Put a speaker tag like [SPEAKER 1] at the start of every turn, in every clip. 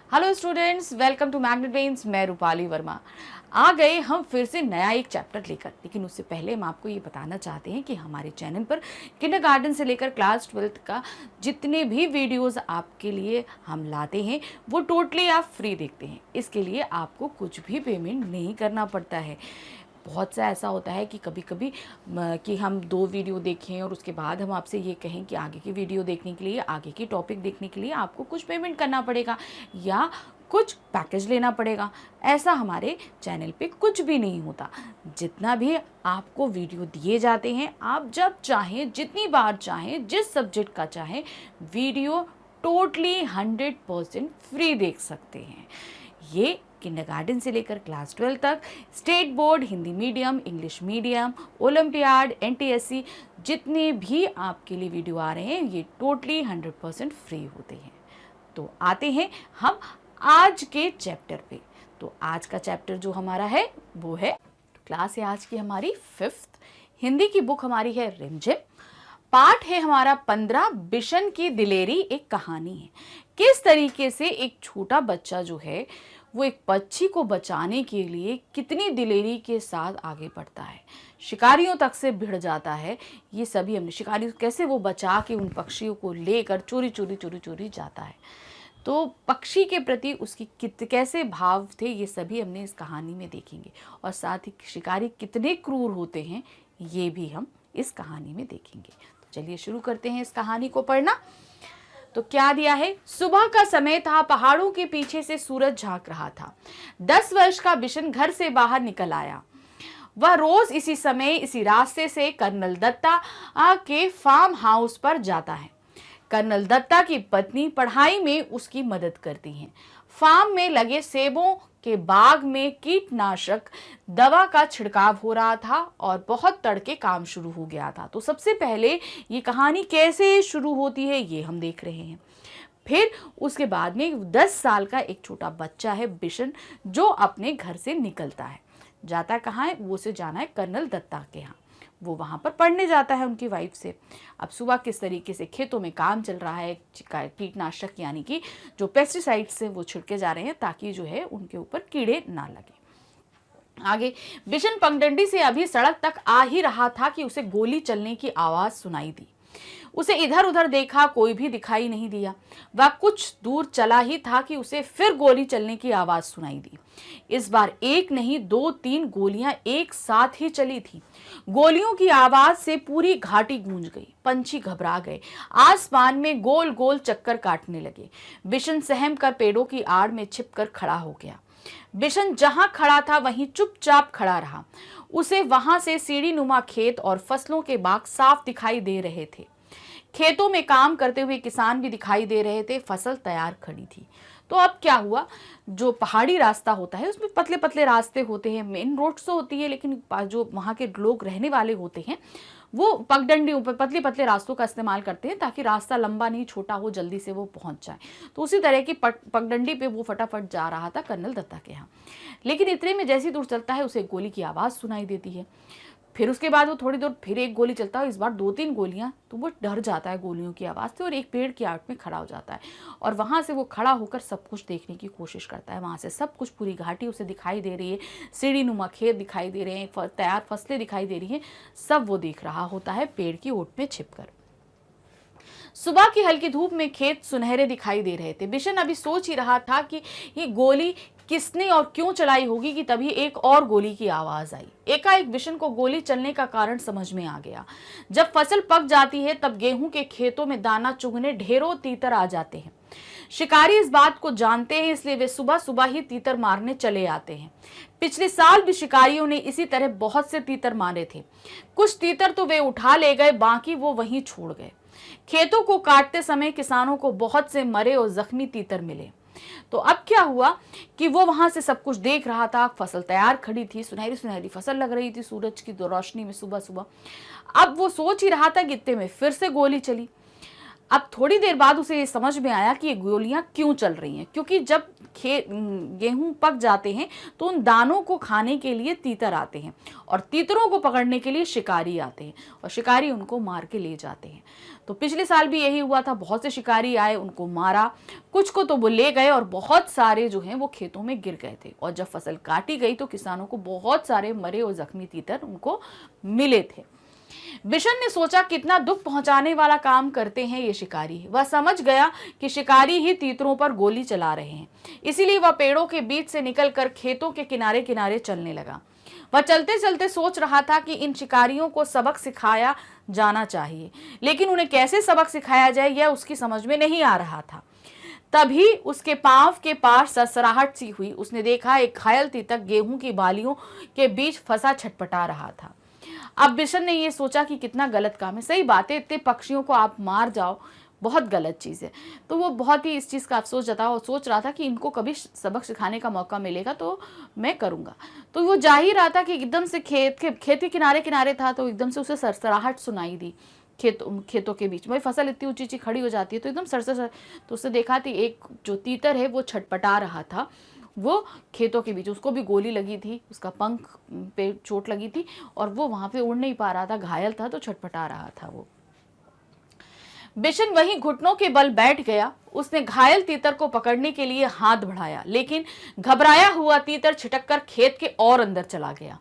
[SPEAKER 1] Hello students, welcome to Magnet Brains. मैं रूपाली वर्मा आ गए हम फिर से नया एक चैप्टर लेकर। लेकिन उससे पहले हम आपको ये बताना चाहते हैं कि हमारे चैनल पर किंडरगार्टन से लेकर क्लास 12th का जितने भी वीडियोस आपके लिए हम लाते हैं वो टोटली आप फ्री देखते हैं। इसके लिए आपको कुछ भी पेमेंट नहीं करना पड़ता है। बहुत सा ऐसा होता है कि कभी कभी कि हम 2 वीडियो देखें और उसके बाद हम आपसे ये कहें कि आगे की वीडियो देखने के लिए, आगे की टॉपिक देखने के लिए आपको कुछ पेमेंट करना पड़ेगा या कुछ पैकेज लेना पड़ेगा। ऐसा हमारे चैनल पे कुछ भी नहीं होता। जितना भी आपको वीडियो दिए जाते हैं, आप जब चाहें, जितनी बार चाहें, जिस सब्जेक्ट का चाहें, वीडियो टोटली 100% फ्री देख सकते हैं। ये किंडरगार्टन से लेकर क्लास 12 तक state board, Hindi medium, English medium, olympiad, NTSC जितने भी आपके लिए वीडियो आ रहे हैं ये टोटली 100% फ्री होते हैं। तो आते हैं हम आज के चैप्टर पे। तो आज का चैप्टर जो हमारा है वो है, क्लास है आज की हमारी 5th। हिंदी की बुक हमारी है रिमझिम। पाठ है हमारा 15, बिशन की दिलेरी एक कहानी है। किस तरीके से एक छोटा बच्चा जो है वो एक पक्षी को बचाने के लिए कितनी दिलेरी के साथ आगे बढ़ता है, शिकारियों तक से भिड़ जाता है। ये सभी हमने शिकारी कैसे वो बचा के उन पक्षियों को लेकर चोरी चोरी जाता है। तो पक्षी के प्रति उसकी कैसे भाव थे ये सभी हमने इस कहानी में देखेंगे। और साथ ही शिकारी कितने क्रूर होते हैं ये भी हम इस कहानी में देखेंगे। तो चलिए शुरू करते हैं इस कहानी को पढ़ना। तो क्या दिया है? सुबह का समय था, पहाड़ों के पीछे से सूरज झांक रहा था। 10 वर्ष का बिशन घर से बाहर निकल आया। वह रोज इसी समय इसी रास्ते से कर्नल दत्ता के फार्म हाउस पर जाता है। कर्नल दत्ता की पत्नी पढ़ाई में उसकी मदद करती हैं। फार्म में लगे सेबों के बाग में कीटनाशक दवा का छिड़काव हो रहा था और बहुत तड़के काम शुरू हो गया था। तो सबसे पहले ये कहानी कैसे शुरू होती है ये हम देख रहे हैं। फिर उसके बाद में 10 साल का एक छोटा बच्चा है बिशन, जो अपने घर से निकलता है। जाता कहाँ है? वो उसे जाना है कर्नल दत्ता के यहाँ। वो वहाँ पर पढ़ने जाता है उनकी वाइफ से। अब सुबह किस तरीके से खेतों में काम चल रहा है, कीटनाशक यानी कि जो पेस्टिसाइड्स हैं वो छिड़के जा रहे हैं ताकि जो है उनके ऊपर कीड़े ना लगे। आगे बिशन पगडंडी से अभी सड़क तक आ ही रहा था कि उसे गोली चलने की आवाज सुनाई दी। उसे इधर उधर देखा, कोई भी दिखाई नहीं दिया। वह कुछ दूर चला ही था कि उसे फिर गोली चलने की आवाज सुनाई दी। इस बार एक नहीं 2-3 गोलियां एक साथ ही चली थी। गोलियों की आवाज से पूरी घाटी गूंज गई। पंछी घबरा गए, आसमान में गोल गोल चक्कर काटने लगे। बिशन सहम कर पेड़ों की आड़ में छिपकर खड़ा हो गया। बिशन जहां खड़ा था वहीं चुपचाप खड़ा रहा। उसे वहां से सीढ़ी नुमा खेत और फसलों के बाग साफ दिखाई दे रहे थे। खेतों में काम करते हुए किसान भी दिखाई दे रहे थे। फसल तैयार खड़ी थी। तो अब क्या हुआ, जो पहाड़ी रास्ता होता है उसमें पतले पतले रास्ते होते हैं, मेन रोड्स तो होती है, लेकिन जो वहाँ के लोग रहने वाले होते हैं वो पगडंडियों पर पतले पतले रास्तों का इस्तेमाल करते हैं ताकि रास्ता लंबा नहीं छोटा हो, जल्दी से वो पहुंच जाए। तो उसी तरह की पगडंडी पे वो फटाफट जा रहा था कर्नल दत्ता के यहाँ। लेकिन इतने में जैसी दूर चलता है उसे गोली की आवाज़ सुनाई देती है। फिर उसके बाद वो थोड़ी दूर फिर एक गोली चलता है, इस बार 2-3 गोलियां। तो वो डर जाता है गोलियों की आवाज़ से और एक पेड़ की आड़ में खड़ा हो जाता है। और वहाँ से वो खड़ा होकर सब कुछ देखने की कोशिश करता है। वहाँ से सब कुछ, पूरी घाटी उसे दिखाई दे रही है, सीढ़ी नुमा खेत दिखाई दे रहे हैं, तैयार फसलें दिखाई दे रही हैं, सब वो देख रहा होता है पेड़ की ओट में छिपकर। सुबह की हल्की धूप में खेत सुनहरे दिखाई दे रहे थे। बिशन अभी सोच ही रहा था कि ये गोली किसने और क्यों चलाई होगी कि तभी एक और गोली की आवाज आई। एकाएक बिशन को गोली चलने का कारण समझ में आ गया। जब फसल पक जाती है तब गेहूं के खेतों में दाना चुगने ढेरों तीतर आ जाते हैं। शिकारी इस बात को जानते हैं, इसलिए वे सुबह सुबह ही तीतर मारने चले आते हैं। पिछले साल भी शिकारियों ने इसी तरह बहुत से तीतर मारे थे। कुछ तीतर तो वे उठा ले गए, बाकी वो वहीं छोड़ गए। खेतों को काटते समय किसानों को बहुत से मरे और जख्मी तीतर मिले। तो अब क्या हुआ कि वो वहां से सब कुछ देख रहा था। फसल तैयार खड़ी थी, सुनहरी सुनहरी फसल लग रही थी सूरज की रोशनी में सुबह सुबह। अब वो सोच ही रहा था कि इतने में फिर से गोली चली। अब थोड़ी देर बाद उसे ये समझ में आया कि ये गोलियां क्यों चल रही हैं, क्योंकि जब गेहूं पक जाते हैं तो उन दानों को खाने के लिए तीतर आते हैं और तीतरों को पकड़ने के लिए शिकारी आते हैं और शिकारी उनको मार के ले जाते हैं। तो पिछले साल भी यही हुआ था, बहुत से शिकारी आए, उनको मारा, कुछ को तो वो ले गए और बहुत सारे जो हैं वो खेतों में गिर गए थे। और जब फसल काटी गई तो किसानों को बहुत सारे मरे और जख्मी तीतर उनको मिले थे। बिशन ने सोचा कितना दुख पहुंचाने वाला काम करते हैं ये शिकारी। वह समझ गया कि शिकारी ही तीतरों पर गोली चला रहे हैं, इसीलिए वह पेड़ों के बीच से निकलकर खेतों के किनारे किनारे चलने लगा। वह चलते चलते सोच रहा था कि इन शिकारियों को सबक सिखाया जाना चाहिए, लेकिन उन्हें कैसे सबक सिखाया जाए यह उसकी समझ में नहीं आ रहा था। तभी उसके पांव के पास सरसराहट सी हुई। उसने देखा एक घायल तीतक गेहूं की बालियों के बीच फंसा छटपटा रहा था। अब बिशन ने ये सोचा कि कितना गलत काम है। सही बात है, इतने पक्षियों को आप मार जाओ, बहुत गलत चीज़ है। तो वो बहुत ही इस चीज़ का अफसोस जताया और सोच रहा था कि इनको कभी सबक सिखाने का मौका मिलेगा तो मैं करूँगा। तो वो जा ही रहा था कि एकदम से खेत के किनारे किनारे था, तो एकदम से उसे सरसराहट सुनाई दी। खेतों के बीच में फसल इतनी ऊंची ऊंची खड़ी हो जाती है तो एकदम सरसर, तो उसने देखा कि एक जो तीतर है वो छटपटा रहा था, वो खेतों के बीच। उसको भी गोली लगी थी, उसका पंख पे चोट लगी थी और वो वहां पे उड़ नहीं पा रहा था, घायल था, तो छटपटा रहा था वो। बिशन वहीं घुटनों के बल बैठ गया। उसने घायल तीतर को पकड़ने के लिए हाथ बढ़ाया, लेकिन घबराया हुआ तीतर छिटककर खेत के और अंदर चला गया।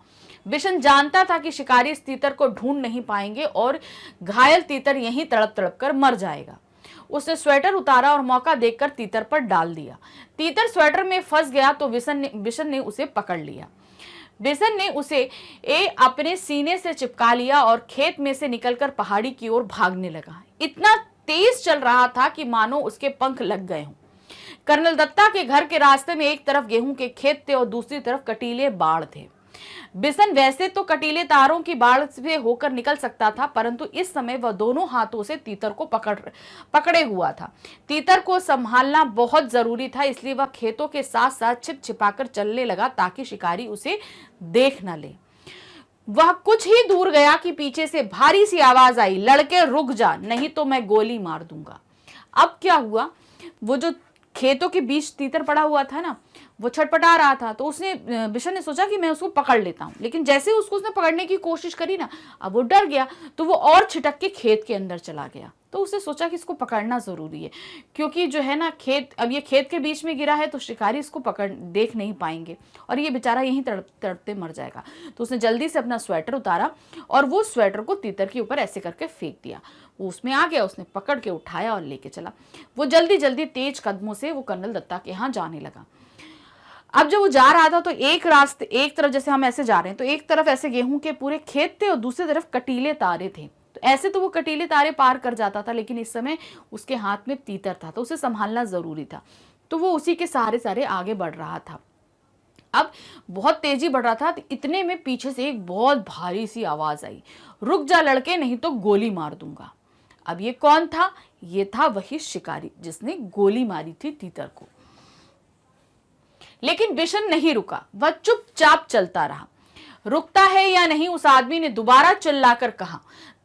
[SPEAKER 1] बिशन जानता था कि शिकारी इस तीतर को ढूंढ नहीं पाएंगे और घायल तीतर यहीं तड़प तड़प कर मर जाएगा। उसने स्वेटर उतारा और मौका देखकर तीतर पर डाल दिया। तीतर स्वेटर में फंस गया तो बिशन ने उसे पकड़ लिया। बिशन ने उसे अपने सीने से चिपका लिया और खेत में से निकलकर पहाड़ी की ओर भागने लगा। इतना तेज चल रहा था कि मानो उसके पंख लग गए हों। कर्नल दत्ता के घर के रास्ते में एक तरफ गेहूं के खेत थे और दूसरी तरफ कटीले बाड़ थे। बिशन वैसे तो कटीले तारों की बाढ़ से होकर निकल सकता था, परंतु इस समय वह दोनों हाथों से तीतर को पकड़े हुआ था। तीतर को संभालना बहुत जरूरी था, इसलिए वह खेतों के साथ साथ छिप छिपाकर चलने लगा ताकि शिकारी उसे देख न ले। वह कुछ ही दूर गया कि पीछे से भारी सी आवाज आई, लड़के रुक जा, नहीं तो मैं गोली मार दूंगा। अब क्या हुआ, वो जो खेतों के बीच तीतर पड़ा हुआ था ना, वो छटपटा रहा था, तो बिशन ने सोचा कि मैं उसको पकड़ लेता हूँ। लेकिन जैसे ही उसने पकड़ने की कोशिश करी ना, अब वो डर गया, तो वो और छिटक के खेत के अंदर चला गया। तो उसने सोचा कि इसको पकड़ना जरूरी है, क्योंकि जो है ना अब ये खेत के बीच में गिरा है तो शिकारी इसको देख नहीं पाएंगे और ये बेचारा यहीं तड़पते मर जाएगा। तो उसने जल्दी से अपना स्वेटर उतारा और वो स्वेटर को तीतर के ऊपर ऐसे करके फेंक दिया। वो उसमें आ गया, उसने पकड़ के उठाया और लेके चला। वो जल्दी जल्दी तेज कदमों से वो कर्नल दत्ता के यहाँ जाने लगा। अब जब वो जा रहा था तो एक तरफ जैसे हम ऐसे जा रहे हैं तो एक तरफ ऐसे गेहूं के पूरे खेत थे और दूसरी तरफ कटीले तारे थे। तो ऐसे तो वो कटीले तारे पार कर जाता था, लेकिन इस समय उसके हाथ में तीतर था तो उसे संभालना जरूरी था। तो वो उसी के सहारे आगे बढ़ रहा था। अब बहुत तेजी बढ़ रहा था, तो इतने में पीछे से एक बहुत भारी सी आवाज आई, रुक जा लड़के, नहीं तो गोली मार दूंगा। अब ये कौन था? ये था वही शिकारी जिसने गोली मारी थी तीतर को। लेकिन बिशन नहीं रुका, वह चुपचाप चलता रहा। रुकता है या नहीं, उस आदमी ने दोबारा चिल्लाकर कहा।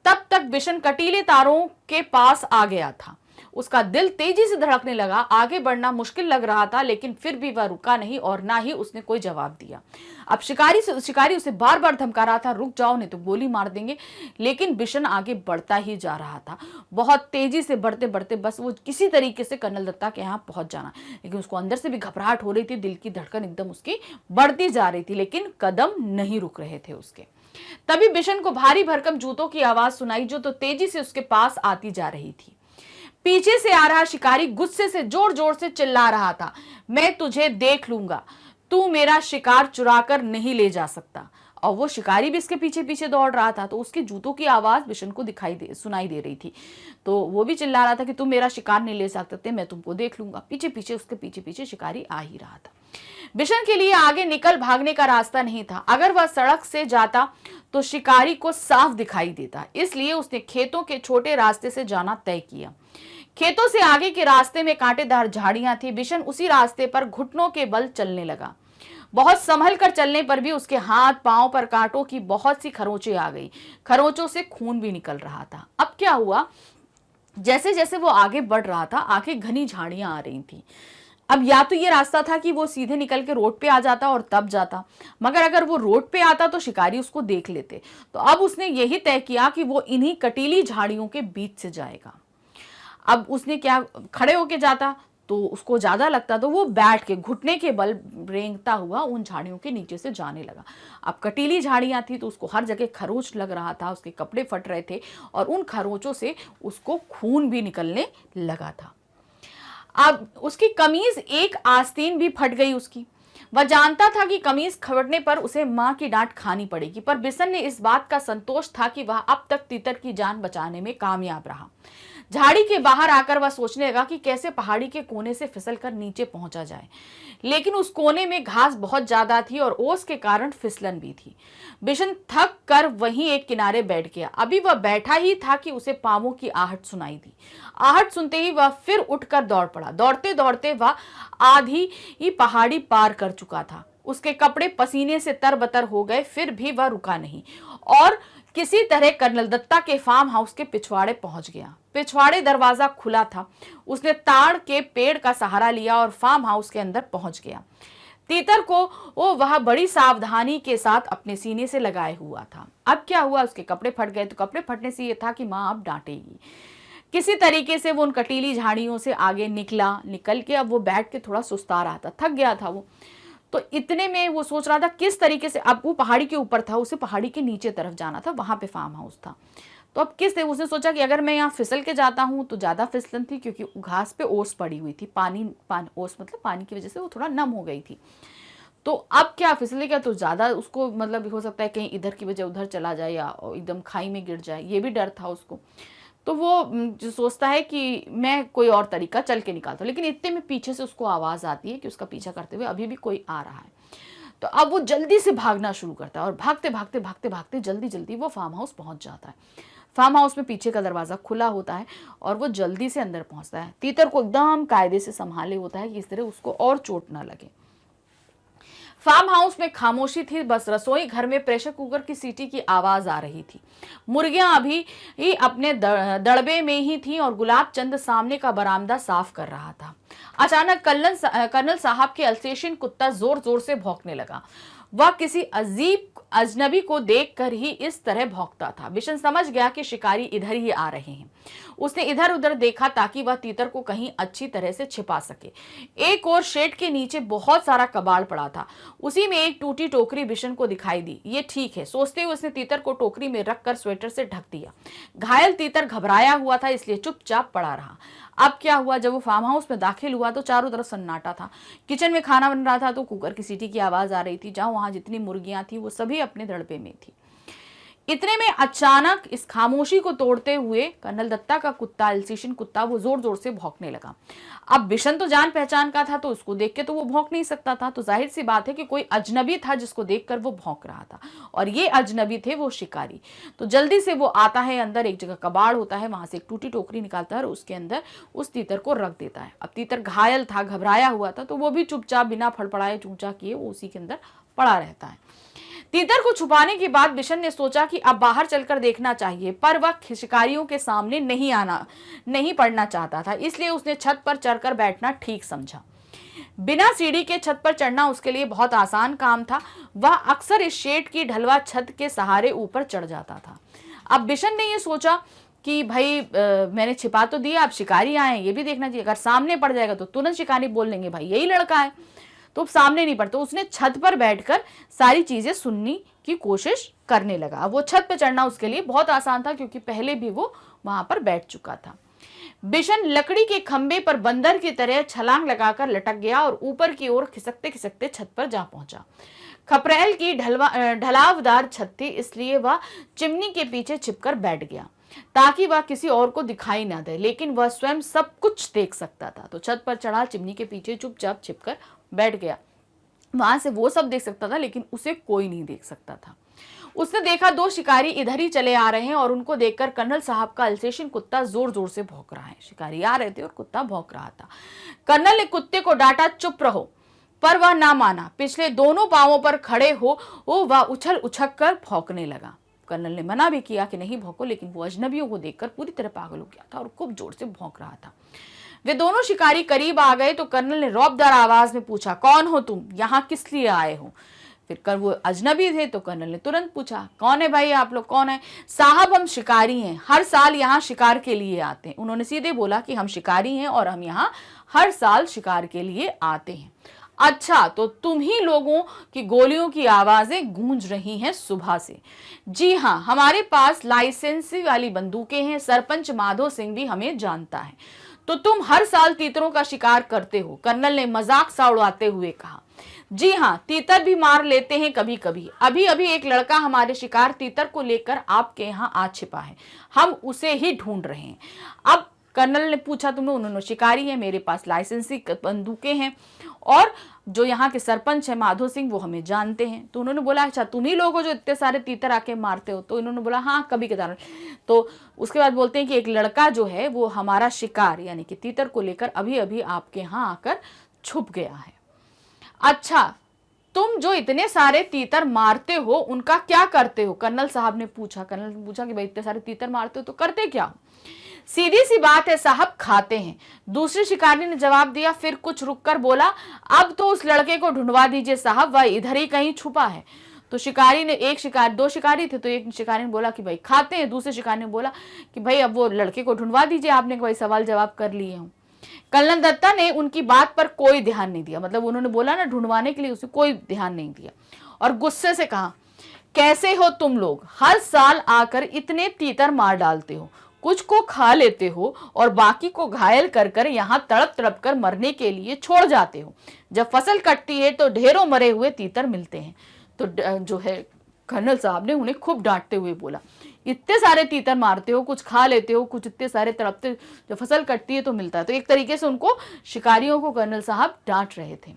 [SPEAKER 1] तब तक बिशन कटीले तारों के पास आ गया था। उसका दिल तेजी से धड़कने लगा। आगे बढ़ना मुश्किल लग रहा था, लेकिन फिर भी वह रुका नहीं और ना ही उसने कोई जवाब दिया। अब शिकारी उसे बार बार धमका रहा था, रुक जाओ नहीं तो गोली मार देंगे। लेकिन बिशन आगे बढ़ता ही जा रहा था, बहुत तेजी से बढ़ते बढ़ते बस वो किसी तरीके से कर्नल दत्ता के यहाँ पहुंच जाना। लेकिन उसको अंदर से भी घबराहट हो रही थी, दिल की धड़कन एकदम उसकी बढ़ती जा रही थी, लेकिन कदम नहीं रुक रहे थे उसके। तभी बिशन को भारी भरकम जूतों की आवाज सुनाई, जो तो तेजी से उसके पास आती जा रही थी। पीछे से आ रहा शिकारी गुस्से से जोर जोर से चिल्ला रहा था, मैं तुझे देख लूंगा, तू मेरा शिकार चुरा कर नहीं ले जा सकता। और वो शिकारी भी इसके पीछे पीछे दौड़ रहा था, तो उसके जूतों की आवाज बिशन को सुनाई दे रही थी। तो वो भी चिल्ला रहा था कि तुम मेरा शिकार नहीं ले सकते, मैं तुमको देख लूंगा। उसके पीछे पीछे शिकारी आ ही रहा था। बिशन के लिए आगे निकल भागने का रास्ता नहीं था। अगर वह सड़क से जाता तो शिकारी को साफ दिखाई देता, इसलिए उसने खेतों के छोटे रास्ते से जाना तय किया। खेतों से आगे के रास्ते में कांटेदार झाड़ियां थी। बिशन उसी रास्ते पर घुटनों के बल चलने लगा। बहुत संभल कर चलने पर भी उसके हाथ पांव पर कांटों की बहुत सी खरोंचें आ गई। खरोंचों से खून भी निकल रहा था। अब क्या हुआ, जैसे जैसे वो आगे बढ़ रहा था, आगे घनी झाड़ियां आ रही थी। अब या तो ये रास्ता था कि वो सीधे निकल के रोड पे आ जाता और तब जाता, मगर अगर वो रोड पे आता तो शिकारी उसको देख लेते। तो अब उसने यही तय किया कि वो इन्हीं कटीली झाड़ियों के बीच से जाएगा। अब उसने क्या, खड़े होके जाता तो उसको ज्यादा लगता, तो वो बैठ के घुटने के बल रेंगता हुआ उन झाड़ियों के नीचे से जाने लगा। अब कटीली झाड़ियां थी तो उसको हर जगह खरोच लग रहा था, उसके कपड़े फट रहे थे और उन खरोचों से उसको खून भी निकलने लगा था। अब उसकी कमीज एक आस्तीन भी फट गई उसकी। वह जानता था कि कमीज फटने पर उसे मां की डांट खानी पड़ेगी, पर बिशन ने इस बात का संतोष था कि वह अब तक तीतर की जान बचाने में कामयाब रहा। झाड़ी के बाहर आकर वह सोचने लगा कि कैसे पहाड़ी के कोने से फिसलकर नीचे पहुंचा जाए, लेकिन उस कोने में घास बहुत ज्यादा थी और ओस के कारण फिसलन भी थी। बिशन थक कर वहीं एक किनारे बैठ गया। अभी वह बैठा ही था कि उसे पांवों की आहट सुनाई दी। आहट सुनते ही वह फिर उठकर दौड़ पड़ा। दौड़ते दौड़ते वह आधी ही पहाड़ी पार कर चुका था। उसके कपड़े पसीने से तरबतर हो गए, फिर भी वह रुका नहीं और किसी तरह कर्नल दत्ता के फार्म हाउस के पिछवाड़े पहुंच गया। पिछवाड़े दरवाजा खुला था। उसने ताड़ के पेड़ का सहारा लिया और फार्म हाउस के अंदर पहुंच गया। तीतर को वो वह बड़ी सावधानी के साथ अपने सीने से लगाए हुआ था। अब क्या हुआ, उसके कपड़े फट गए। तो कपड़े फटने से ये था कि मां अब डांटेगी। किसी तरीके से वो उन कटीली झाड़ियों से आगे निकल के अब वो बैठ के थोड़ा सुस्ता रहा था, थक गया था वो। तो इतने में वो सोच रहा था किस तरीके से, अब वो पहाड़ी के ऊपर था, उसे पहाड़ी के नीचे तरफ जाना था, वहां पे फार्म हाउस था। तो अब उसने सोचा कि अगर मैं यहाँ फिसल के जाता हूँ तो ज्यादा फिसलन थी, क्योंकि घास पे ओस पड़ी हुई थी, ओस मतलब पानी की वजह से वो थोड़ा नम हो गई थी। तो अब क्या फिसलेगा तो ज्यादा उसको मतलब हो सकता है कहीं इधर की वजह उधर चला जाए या एकदम खाई में गिर जाए, ये भी डर था उसको। तो वो जो सोचता है कि मैं कोई और तरीका चल के निकालता हूँ, लेकिन इतने में पीछे से उसको आवाज आती है कि उसका पीछा करते हुए अभी भी कोई आ रहा है। तो अब वो जल्दी से भागना शुरू करता है और भागते भागते भागते भागते जल्दी जल्दी वो फार्म हाउस पहुंच जाता है। फार्म हाउस में पीछे का दरवाजा खुला होता है और वो जल्दी से अंदर पहुंचता है। तीतर को एकदम कायदे से संभाले होता है कि इस तरह उसको और चोट ना लगे। फार्म हाउस में खामोशी थी, बस रसोई घर में प्रेशर कुकर की सीटी की आवाज आ रही थी। मुर्गियां अभी ही अपने दड़बे में ही थी और गुलाब चंद सामने का बरामदा साफ कर रहा था। अचानक कर्नल साहब के अल्सेशियन कुत्ता जोर जोर से भौंकने लगा। वह किसी अजीब अजनबी को देखकर ही इस तरह भौंकता था। बिशन समझ गया कि शिकारी इधर ही आ रहे हैं। उसने इधर उधर देखा ताकि वह तीतर को कहीं अच्छी तरह से छिपा सके। एक और शेड के नीचे बहुत सारा कबाड़ पड़ा था, उसी में एक टूटी टोकरी बिशन को दिखाई दी। ये ठीक है सोचते हुए उसने तीतर को टोकरी में रखकर स्वेटर से ढक दिया। घायल तीतर घबराया हुआ था, इसलिए चुपचाप पड़ा रहा। अब क्या हुआ, जब वो फार्म हाउस में दाखिल हुआ तो चारों तरफ सन्नाटा था। किचन में खाना बन रहा था तो कुकर की सीटी की आवाज आ रही थी। जहां वहां जितनी मुर्गियां थी वो सभी अपने धड़पे में थी। इतने में अचानक इस खामोशी को तोड़ते हुए कर्नल दत्ता का कुत्ता, अल्सेशियन कुत्ता, वो जोर जोर से भौंकने लगा। अब बिशन तो जान पहचान का था तो उसको देख के तो वो भौंक नहीं सकता था, तो जाहिर सी बात है कि कोई अजनबी था जिसको देखकर वो भौंक रहा था, और ये अजनबी थे वो शिकारी। तो जल्दी से वो आता है अंदर, एक जगह कबाड़ होता है, वहां से एक टूटी टोकरी निकालता है और उसके अंदर उस तीतर को रख देता है। अब तीतर घायल था, घबराया हुआ था, तो वो भी चुपचाप बिना फड़फड़ाए चूंचा किए वो उसी के अंदर पड़ा रहता है। तीतर को छुपाने के बाद बिशन ने सोचा कि अब बाहर चलकर देखना चाहिए, पर वह शिकारियों के सामने नहीं पड़ना चाहता था, इसलिए उसने छत पर चढ़कर बैठना ठीक समझा। बिना सीढ़ी के छत पर चढ़ना उसके लिए बहुत आसान काम था। वह अक्सर इस शेड की ढलवा छत के सहारे ऊपर चढ़ जाता था। अब बिशन ने यह सोचा कि भाई मैंने छिपा तो दिया, अब शिकारी आए ये भी देखना चाहिए, अगर सामने पड़ जाएगा तो तुरंत शिकारी बोल लेंगे भाई यही लड़का है, तो सामने नहीं पड़ता। उसने छत पर बैठकर सारी चीजें सुनने की कोशिश करने लगा। वो छत पर चढ़ना उसके लिए बहुत आसान था क्योंकि पहले भी वो वहां पर बैठ चुका था। बिशन लकड़ी के खंबे पर बंदर की तरह छलांग लगाकर लटक गया और ऊपर की ओर खिसकते खिसकते छत पर जा पहुंचा। खपरेल की ढलावदार छत थी, इसलिए वह चिमनी के पीछे छिपकर बैठ गया ताकि वह किसी और को दिखाई ना दे, लेकिन वह स्वयं सब कुछ देख सकता था। तो छत पर चढ़ा, चिमनी के पीछे चुपचाप छिपकर बैठ गया। वहां से वो सब देख सकता था लेकिन उसे कोई नहीं देख सकता था। उसने देखा दो शिकारी इधर ही चले आ रहे हैं और उनको देखकर कर्नल साहब का अल्सेशियन कुत्ता जोर जोर से भौंक रहा है। शिकारी आ रहे थे और कुत्ता भौंक रहा था। कर्नल ने कुत्ते को डांटा, चुप रहो, पर वह ना माना। पिछले दोनों पांवों पर खड़े हो वह उछल उछक कर भौंकने लगा। कर्नल ने मना भी किया कि नहीं भौंको, लेकिन वो अजनबियों को देखकर पूरी तरह पागल हो गया था और खूब जोर से भौंक रहा था। वे दोनों शिकारी करीब आ गए तो कर्नल ने रौबदार आवाज में पूछा, कौन हो तुम, यहाँ किस लिए आए हो? फिर वो अजनबी थे तो कर्नल ने तुरंत पूछा, कौन है भाई, आप लोग कौन है? साहब हम शिकारी हैं, हर साल यहाँ शिकार के लिए आते हैं। उन्होंने सीधे बोला कि हम शिकारी हैं और हम यहाँ हर साल शिकार के लिए आते हैं। अच्छा, तो तुम ही लोगों की गोलियों की आवाजें गूंज रही हैं सुबह से। जी हाँ, हमारे पास लाइसेंसी वाली बंदूकें हैं, सरपंच माधो सिंह भी हमें जानता है। तो तुम हर साल तीतरों का शिकार करते हो? कर्नल ने मजाक सा उड़ाते हुए कहा। जी हाँ, तीतर भी मार लेते हैं कभी कभी। अभी अभी एक लड़का हमारे शिकार तीतर को लेकर आपके यहाँ आ छिपा है, हम उसे ही ढूंढ रहे हैं। अब कर्नल ने पूछा, तुमने? उन्होंने शिकारी है, मेरे पास लाइसेंसी बंदूकें हैं और जो यहाँ के सरपंच है माधो सिंह वो हमें जानते हैं। तो उन्होंने बोला, अच्छा तुम ही लोग हो जो इतने सारे तीतर आके मारते हो? तो इन्होंने बोला, हाँ कभी कदार। तो उसके बाद बोलते हैं कि एक लड़का जो है वो हमारा शिकार यानी कि तीतर को लेकर अभी अभी आपके यहाँ आकर छुप गया है। अच्छा, तुम जो इतने सारे तीतर मारते हो उनका क्या करते हो? कर्नल साहब ने पूछा। कर्नल ने पूछा कि भाई इतने सारे तीतर मारते हो तो करते क्या हो? सीधी सी बात है साहब, खाते हैं। दूसरे शिकारी ने जवाब दिया। फिर कुछ रुककर बोला, अब तो उस लड़के को ढूंढवा दीजिए साहब, वह इधर ही कहीं छुपा है। तो शिकारी ने दो शिकारी थे तो एक शिकारी ने बोला कि भाई खाते हैं, दूसरे शिकारी ने बोला कि भाई अब वो लड़के को ढूंढवा दीजिए, आपने भाई सवाल जवाब कर लिए हूं। कर्नल दत्ता ने उनकी बात पर कोई ध्यान नहीं दिया, मतलब उन्होंने बोला ना ढूंढवाने के लिए, उसे कोई ध्यान नहीं दिया और गुस्से से कहा, कैसे हो तुम लोग, हर साल आकर इतने तीतर मार डालते हो, कुछ को खा लेते हो और बाकी को घायल कर कर यहाँ तड़प तड़प कर मरने के लिए छोड़ जाते हो। जब फसल कटती है तो ढेरों मरे हुए तीतर मिलते हैं। तो जो है कर्नल साहब ने उन्हें खूब डांटते हुए बोला, इतने सारे तीतर मारते हो, कुछ खा लेते हो, कुछ इतने सारे तड़पते, जब फसल कटती है तो मिलता है। तो एक तरीके से उनको, शिकारियों को कर्नल साहब डांट रहे थे।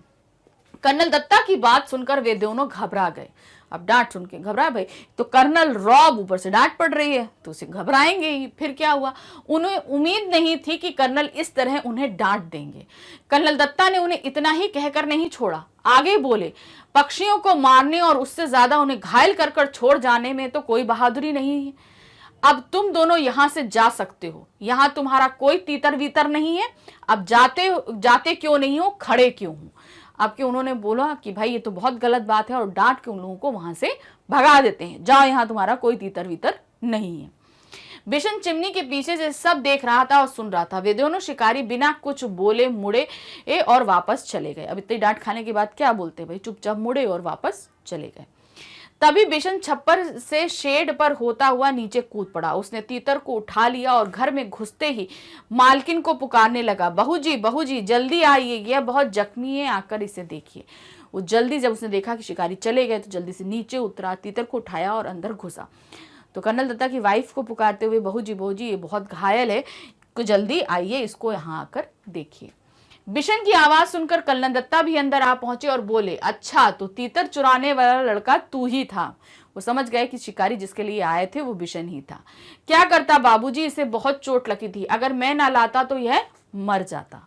[SPEAKER 1] कर्नल दत्ता की बात सुनकर वे दोनों घबरा गए। अब डांट सुन के घबरा भाई, तो कर्नल रॉब, ऊपर से डांट पड़ रही है तो उसे घबराएंगे ही। फिर क्या हुआ, उन्हें उम्मीद नहीं थी कि कर्नल इस तरह उन्हें डांट देंगे। कर्नल दत्ता ने उन्हें इतना ही कहकर नहीं छोड़ा, आगे बोले, पक्षियों को मारने और उससे ज्यादा उन्हें घायल कर कर छोड़ जाने में तो कोई बहादुरी नहीं है। अब तुम दोनों यहां से जा सकते हो, यहां तुम्हारा कोई तीतर वीतर नहीं है। अब जाते क्यों नहीं हो, खड़े क्यों हो? अब कि उन्होंने बोला कि भाई ये तो बहुत गलत बात है और डांट के उन लोगों को वहां से भगा देते हैं, जाओ यहां तुम्हारा कोई तीतर वीतर नहीं है। बिशन चिमनी के पीछे से सब देख रहा था और सुन रहा था। वे दोनों शिकारी बिना कुछ बोले मुड़े और वापस चले गए। अब इतनी डांट खाने के बाद क्या बोलते भाई, चुपचाप मुड़े और वापस चले गए। तभी बिशन छप्पर से शेड पर होता हुआ नीचे कूद पड़ा। उसने तीतर को उठा लिया और घर में घुसते ही मालकिन को पुकारने लगा, बहू जी जल्दी आइए, यह बहुत जख्मी है, आकर इसे देखिए। वो जल्दी, जब उसने देखा कि शिकारी चले गए तो जल्दी से नीचे उतरा, तीतर को उठाया और अंदर घुसा। तो कर्नल दत्ता की वाइफ को पुकारते हुए, बहू जी ये बहुत घायल है, तो जल्दी आइए, इसको यहाँ आकर देखिए। बिशन की आवाज सुनकर कर्नल दत्ता भी अंदर आ पहुंचे और बोले, अच्छा तो तीतर चुराने वाला लड़का तू ही था। वो समझ गए कि शिकारी जिसके लिए आए थे वो बिशन ही था। क्या करता बाबूजी, इसे बहुत चोट लगी थी, अगर मैं ना लाता तो यह मर जाता।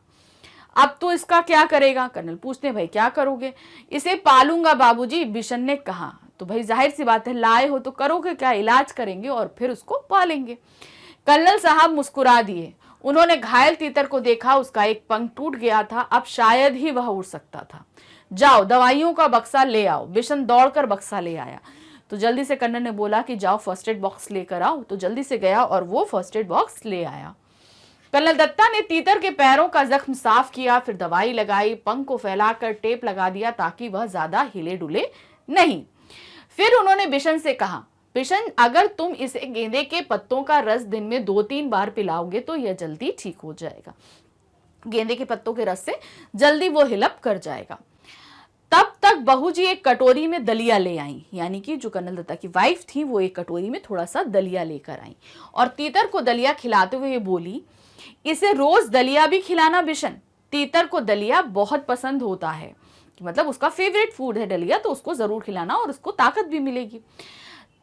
[SPEAKER 1] अब तो इसका क्या करेगा? कर्नल पूछते, भाई क्या करोगे? इसे पालूंगा बाबूजी, बिशन ने कहा। तो भाई जाहिर सी बात है, लाए हो तो करोगे क्या, इलाज करेंगे और फिर उसको पालेंगे। कर्नल साहब मुस्कुरा दिए। उन्होंने घायल तीतर को देखा, उसका एक पंख टूट गया था, अब शायद ही वह उड़ सकता था। जाओ दवाइयों का बक्सा ले आओ। बिशन दौड़कर बक्सा ले आया। तो जल्दी से कर्नल ने बोला कि जाओ फर्स्ट एड बॉक्स लेकर आओ। तो जल्दी से गया और वो फर्स्ट एड बॉक्स ले आया। कर्नल दत्ता ने तीतर के पैरों का जख्म साफ किया, फिर दवाई लगाई, पंख को फैलाकर टेप लगा दिया ताकि वह ज्यादा हिले डुले नहीं। फिर उन्होंने बिशन से कहा, बिशन अगर तुम इसे गेंदे के पत्तों का रस दिन में 2-3 बार पिलाओगे तो यह जल्दी ठीक हो जाएगा। गेंदे के पत्तों के रस से जल्दी वो हिलप कर जाएगा। तब तक बहू जी एक कटोरी में दलिया ले आई, यानी कि जो कर्नल दत्ता की वाइफ थी वो एक कटोरी में थोड़ा सा दलिया लेकर आई और तीतर को दलिया खिलाते हुए बोली, इसे रोज दलिया भी खिलाना बिशन, तीतर को दलिया बहुत पसंद होता है, मतलब उसका फेवरेट फूड है दलिया, तो उसको जरूर खिलाना और उसको ताकत भी मिलेगी।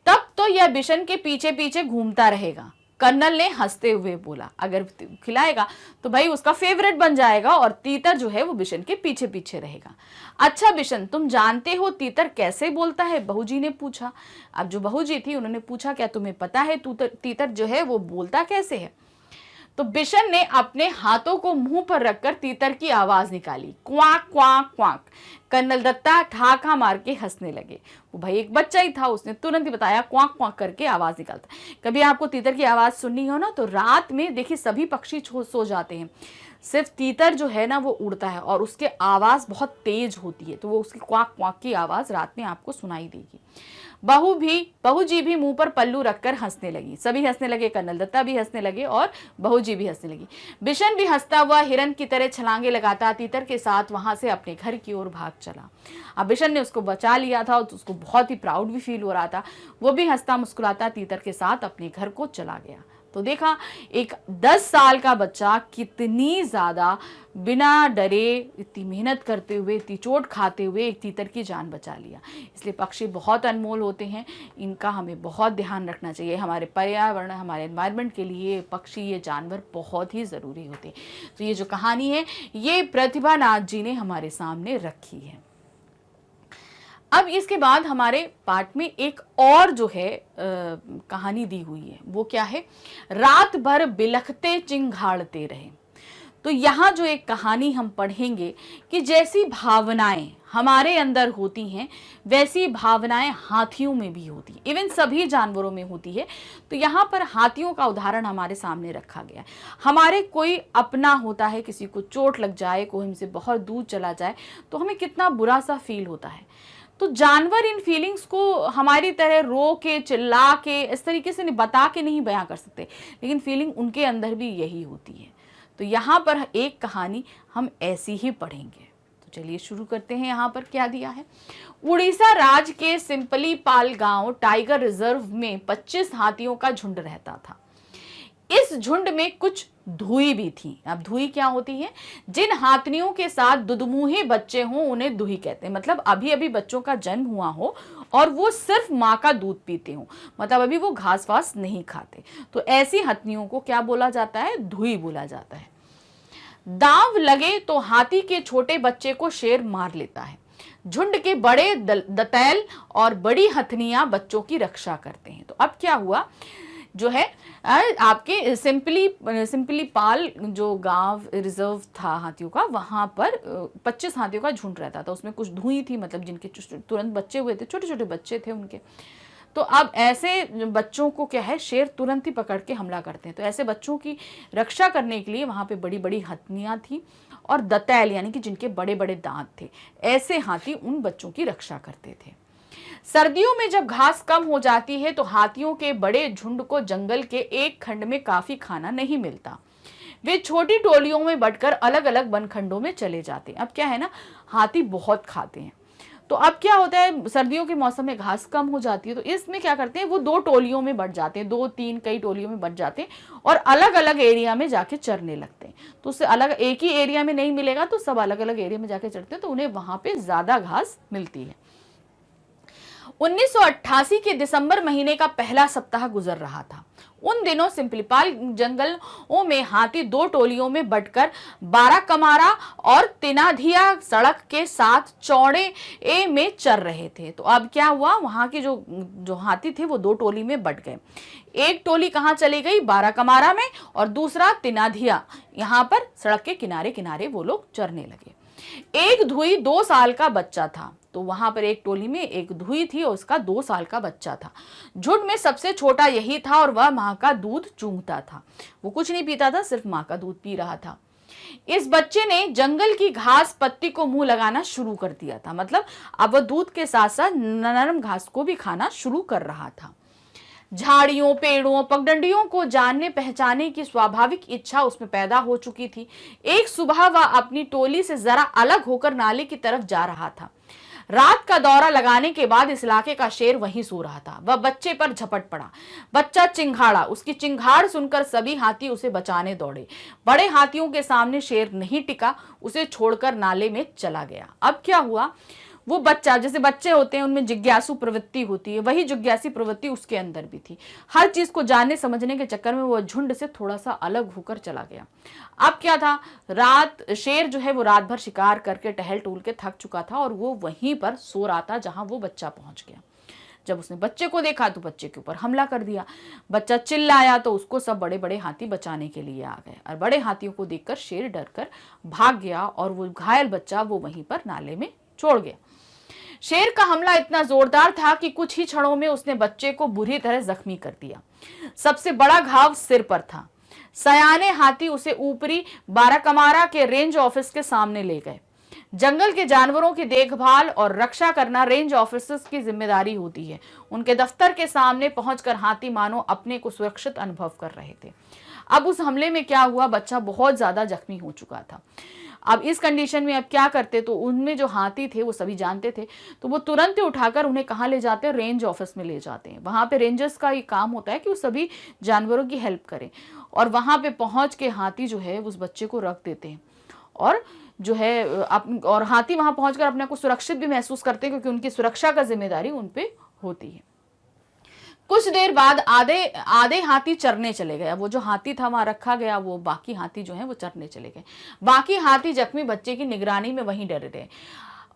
[SPEAKER 1] तब तो यह बिशन के पीछे पीछे घूमता रहेगा। कर्नल ने हंसते हुए बोला। अगर खिलाएगा तो भाई उसका फेवरेट बन जाएगा और तीतर जो है वो बिशन के पीछे पीछे रहेगा। अच्छा बिशन, तुम जानते हो तीतर कैसे बोलता है? बहूजी ने पूछा। अब जो बहूजी थी उन्होंने पूछा, क्या तुम्हें पता है तीतर जो है वो बोलता कैसे है? तो बिशन ने अपने हाथों को मुंह पर रखकर तीतर की आवाज निकाली, quack quack quack. Colonel Datta ठाका मार के हंसने लगे। वो भाई एक बच्चा ही था, उसने तुरंत ही बताया क्वाक क्वाक करके आवाज निकालता। कभी आपको तीतर की आवाज सुननी हो ना तो रात में देखिए सभी पक्षी सो जाते हैं, सिर्फ तीतर जो है ना वो उड़ता है और उसके आवाज बहुत तेज होती है, तो वो उसकी क्वाक क्वाक की आवाज रात में आपको सुनाई देगी। बहू जी भी मुंह पर पल्लू रखकर हंसने लगी। सभी हंसने लगे, कर्नल दत्ता भी हंसने लगे और बहू जी भी हंसने लगी। बिशन भी हंसता हुआ हिरन की तरह छलांगे लगाता तीतर के साथ वहां से अपने घर की ओर भाग चला। अब बिशन ने उसको बचा लिया था और उसको बहुत ही प्राउड भी फील हो रहा था। वो भी हंसता मुस्कुराता तीतर के साथ अपने घर को चला गया। तो देखा एक 10 साल का बच्चा कितनी ज्यादा बिना डरे, इतनी मेहनत करते हुए, इतनी चोट खाते हुए एक तीतर की जान बचा लिया। इसलिए पक्षी बहुत अनमोल होते हैं, इनका हमें बहुत ध्यान रखना चाहिए। हमारे पर्यावरण, हमारे एनवायरनमेंट के लिए पक्षी, ये जानवर बहुत ही ज़रूरी होते हैं। तो ये जो कहानी है ये प्रतिभा नाथ जी ने हमारे सामने रखी है। अब इसके बाद हमारे पाठ में एक और जो है कहानी दी हुई है, वो क्या है? रात भर बिलखते चिंघाड़ते रहे। तो यहाँ जो एक कहानी हम पढ़ेंगे कि जैसी भावनाएं हमारे अंदर होती हैं वैसी भावनाएं हाथियों में भी होती हैं, इवन सभी जानवरों में होती है। तो यहाँ पर हाथियों का उदाहरण हमारे सामने रखा गया है। हमारे कोई अपना होता है, किसी को चोट लग जाए, कोई हमसे बहुत दूर चला जाए तो हमें कितना बुरा सा फील होता है। तो जानवर इन फीलिंग्स को हमारी तरह रो के, चिल्ला के, इस तरीके से बता के नहीं बयां कर सकते, लेकिन फीलिंग उनके अंदर भी यही होती है। तो यहाँ पर एक कहानी हम ऐसी ही पढ़ेंगे। तो चलिए शुरू करते हैं। यहाँ पर क्या दिया है? उड़ीसा राज्य के सिंपलीपाल गांव टाइगर रिजर्व में 25 हाथियों का झुंड रहता था। इस झुंड में कुछ धुई भी थी। अब धुई क्या होती है? जिन हाथियों के साथ दुधमुहे बच्चे हों उन्हें धुई कहते हैं। मतलब अभी अभी बच्चों का जन्म हुआ हो और वो सिर्फ माँ का दूध पीते हो, मतलब अभी वो घास वास नहीं खाते, तो ऐसी हाथियों को क्या बोला जाता है? धुई बोला जाता है। दांव लगे तो हाथी के छोटे बच्चे को शेर मार लेता है। झुंड के बड़े दंतैल और बड़ी हथनियां बच्चों की रक्षा करते हैं। तो अब क्या हुआ, जो है आपके सिंपलीपाल जो गांव रिजर्व था हाथियों का, वहां पर 25 हाथियों का झुंड रहता था। उसमें कुछ धुई थी, मतलब जिनके तुरंत बच्चे हुए थे, छोटे छोटे बच्चे थे उनके। तो अब ऐसे बच्चों को क्या है, शेर तुरंत ही पकड़ के हमला करते हैं। तो ऐसे बच्चों की रक्षा करने के लिए वहां पे बड़ी बड़ी हथनियां थी और दंतैल यानी कि जिनके बड़े बड़े दांत थे, ऐसे हाथी उन बच्चों की रक्षा करते थे। सर्दियों में जब घास कम हो जाती है तो हाथियों के बड़े झुंड को जंगल के एक खंड में काफी खाना नहीं मिलता। वे छोटी टोलियों में बंटकर अलग अलग वनखंडों में चले जाते हैं। अब क्या है ना, हाथी बहुत खाते हैं। तो अब क्या होता है, सर्दियों के मौसम में घास कम हो जाती है तो इसमें क्या करते हैं, वो 2 टोलियों में बंट जाते हैं, 2-3 कई टोलियों में बंट जाते हैं और अलग अलग एरिया में जाके चरने लगते हैं। तो उससे अलग एक ही एरिया में नहीं मिलेगा तो सब अलग अलग एरिया में जाके चरते हैं, तो उन्हें वहां पे ज्यादा घास मिलती है। 1988 के दिसंबर महीने का पहला सप्ताह गुजर रहा था। उन दिनों सिंपलीपाल जंगलों में हाथी 2 टोलियों में बंटकर बाराकमारा और तिनाधिया सड़क के साथ चौड़े में चर रहे थे। तो अब क्या हुआ, वहां के जो हाथी थे वो 2 टोली में बंट गए। एक टोली कहाँ चली गई? बाराकमारा में, और दूसरा तिनाधिया, यहाँ पर सड़क के किनारे किनारे वो लोग चरने लगे। एक धुई 2 साल का बच्चा था, तो वहां पर एक टोली में एक धुई थी और उसका 2 साल का बच्चा था। झुंड में सबसे छोटा यही था और वह माँ का दूध चूंघता था। वो कुछ नहीं पीता था, सिर्फ माँ का दूध पी रहा था। इस बच्चे ने जंगल की घास पत्ती को मुंह लगाना शुरू कर दिया था, मतलब अब वह दूध के साथ साथ नरम घास को भी खाना शुरू कर रहा था। झाड़ियों, पेड़ों, पगडंडियों को जानने पहचाने की स्वाभाविक इच्छा उसमें पैदा हो चुकी थी। एक सुबह वह अपनी टोली से जरा अलग होकर नाले की तरफ जा रहा था। रात का दौरा लगाने के बाद इस इलाके का शेर वहीं सो रहा था। वह बच्चे पर झपट पड़ा। बच्चा चिंघाड़ा। उसकी चिंघाड़ सुनकर सभी हाथी उसे बचाने दौड़े। बड़े हाथियों के सामने शेर नहीं टिका, उसे छोड़कर नाले में चला गया। अब क्या हुआ, वो बच्चा, जैसे बच्चे होते हैं उनमें जिज्ञासु प्रवृत्ति होती है, वही जिज्ञासी प्रवृत्ति उसके अंदर भी थी। हर चीज को जानने समझने के चक्कर में वो झुंड से थोड़ा सा अलग होकर चला गया। अब क्या था, शेर जो है वो रात भर शिकार करके टहल टूल के थक चुका था और वो वहीं पर सो रहा था जहां वो बच्चा पहुंच गया। जब उसने बच्चे को देखा तो बच्चे के ऊपर हमला कर दिया। बच्चा चिल्लाया तो उसको सब बड़े बड़े हाथी बचाने के लिए आ गए और बड़े हाथियों को देखकर शेर डर कर भाग गया और वो घायल बच्चा वो वहीं पर नाले में छोड़ गया। शेर का हमला इतना जोरदार था कि कुछ ही क्षणों में उसने बच्चे को बुरी तरह जख्मी कर दिया। सबसे बड़ा घाव सिर पर था। सयाने हाथी उसे ऊपरी बाराकमारा के रेंज ऑफिस के सामने ले गए। जंगल के जानवरों की देखभाल और रक्षा करना रेंज ऑफिसर्स की जिम्मेदारी होती है। उनके दफ्तर के सामने पहुंचकर हाथी मानो अपने को सुरक्षित अनुभव कर रहे थे। अब उस हमले में क्या हुआ, बच्चा बहुत ज्यादा जख्मी हो चुका था। अब इस कंडीशन में अब क्या करते, तो उनमें जो हाथी थे वो सभी जानते थे, तो वो तुरंत ही उठाकर उन्हें कहाँ ले जाते हैं, रेंज ऑफिस में ले जाते हैं। वहां पे रेंजर्स का ये काम होता है कि वो सभी जानवरों की हेल्प करें और वहां पे पहुंच के हाथी जो है उस बच्चे को रख देते हैं और जो है और हाथी वहां पहुंचकर अपने को सुरक्षित भी महसूस करते हैं क्योंकि उनकी सुरक्षा का जिम्मेदारी उन पे होती है। कुछ देर बाद आधे हाथी चरने चले गए। वो जो हाथी था वहां रखा गया, वो बाकी हाथी जो है वो चरने चले गए। बाकी हाथी जख्मी बच्चे की निगरानी में वहीं डरे रहे।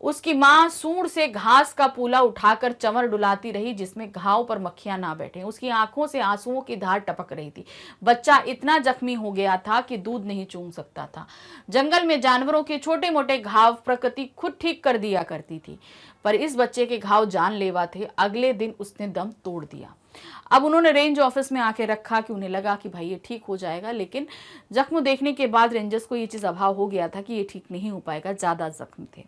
[SPEAKER 1] उसकी माँ सूंड से घास का पूला उठाकर चंवर डुलाती रही जिसमें घाव पर मक्खियां ना बैठे। उसकी आंखों से आंसुओं की धार टपक रही थी। बच्चा इतना जख्मी हो गया था कि दूध नहीं चूम सकता था। जंगल में जानवरों के छोटे मोटे घाव प्रकृति खुद ठीक कर दिया करती थी, पर इस बच्चे के घाव जानलेवा थे। अगले दिन उसने दम तोड़ दिया। अब उन्होंने रेंज ऑफिस में आके रखा कि उन्हें लगा कि भाई ये ठीक हो जाएगा, लेकिन जख्म देखने के बाद रेंजर्स को ये चीज अभाव हो गया था कि ये ठीक नहीं हो पाएगा, ज्यादा जख्म थे।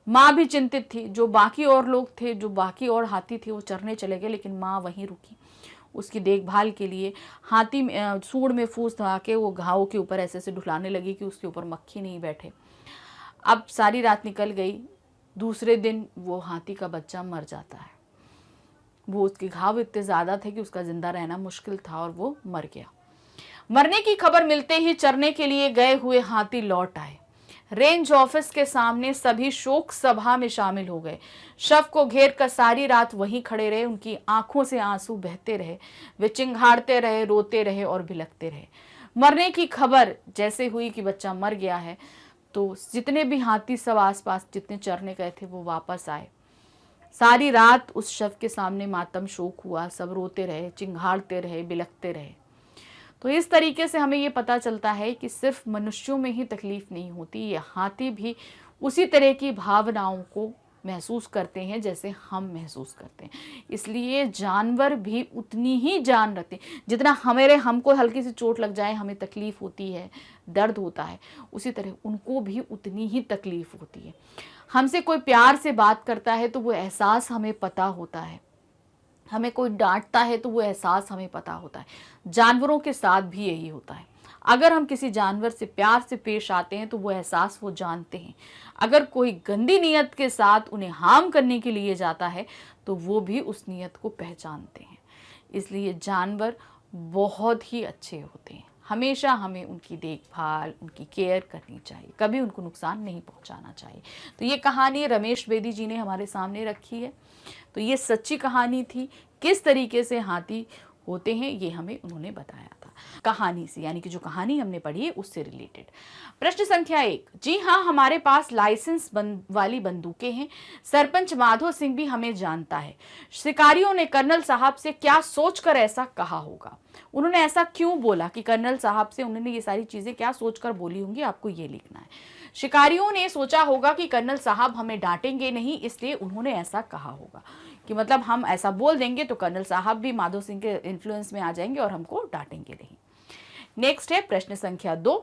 [SPEAKER 1] माँ भी चिंतित थी। जो बाकी और लोग थे, जो बाकी और हाथी थे वो चरने चले गए, लेकिन माँ वहीं रुकी उसकी देखभाल के लिए। हाथी सूंड में फूस धरा के वो घाव के ऊपर ऐसे ऐसे ढुलाने लगी कि उसके ऊपर मक्खी नहीं बैठे। अब सारी रात निकल गई। दूसरे दिन वो हाथी का बच्चा मर जाता है। वो उसके घाव इतने ज्यादा थे कि उसका जिंदा रहना मुश्किल था और वो मर गया। मरने की खबर मिलते ही चरने के लिए गए हुए हाथी लौट आए। रेंज ऑफिस के सामने सभी शोक सभा में शामिल हो गए। शव को घेर कर सारी रात वहीं खड़े रहे। उनकी आंखों से आंसू बहते रहे। वे चिंघाड़ते रहे, रोते रहे और बिलखते रहे। मरने की खबर जैसे हुई कि बच्चा मर गया है, तो जितने भी हाथी सब आसपास जितने चरने गए थे वो वापस आए। सारी रात उस शव के सामने मातम शोक हुआ। सब रोते रहे, चिंघाड़ते रहे, बिलखते रहे। तो इस तरीके से हमें ये पता चलता है कि सिर्फ मनुष्यों में ही तकलीफ नहीं होती, ये हाथी भी उसी तरह की भावनाओं को महसूस करते हैं जैसे हम महसूस करते हैं। इसलिए जानवर भी उतनी ही जान रखते हैं। जितना हमको हल्की सी चोट लग जाए हमें तकलीफ होती है, दर्द होता है, उसी तरह उनको भी उतनी ही तकलीफ होती है। हमसे कोई प्यार से बात करता है तो वो एहसास हमें पता होता है। हमें कोई डांटता है तो वो एहसास हमें पता होता है। जानवरों के साथ भी यही होता है। अगर हम किसी जानवर से प्यार से पेश आते हैं तो वो एहसास वो जानते हैं। अगर कोई गंदी नीयत के साथ उन्हें हार्म करने के लिए जाता है तो वो भी उस नीयत को पहचानते हैं। इसलिए जानवर बहुत ही अच्छे होते हैं। हमेशा हमें उनकी देखभाल, उनकी केयर करनी चाहिए, कभी उनको नुकसान नहीं पहुंचाना चाहिए। तो ये कहानी रमेश बेदी जी ने हमारे सामने रखी है। तो ये सच्ची कहानी थी। किस तरीके से हाथी होते हैं ये हमें उन्होंने बताया था कहानी से, यानी कि जो कहानी हमने पढ़ी है उससे रिलेटेड। प्रश्न संख्या 1, जी हाँ, हमारे पास लाइसेंस वाली बंदूकें हैं। सरपंच माधो सिंह भी हमें जानता है। शिकारियों ने कर्नल साहब से क्या सोचकर ऐसा कहा होगा? उन्होंने ऐसा क्यों बोला कि कर्नल साहब से उन्होंने ये सारी चीजें क्या सोचकर बोली होंगी, आपको ये लिखना है। शिकारियों ने सोचा होगा कि कर्नल साहब हमें डांटेंगे नहीं, इसलिए उन्होंने ऐसा कहा होगा कि मतलब हम ऐसा बोल देंगे तो कर्नल साहब भी माधो सिंह के इन्फ्लुएंस में आ जाएंगे और हमको डांटेंगे नहीं। नेक्स्ट है प्रश्न संख्या 2,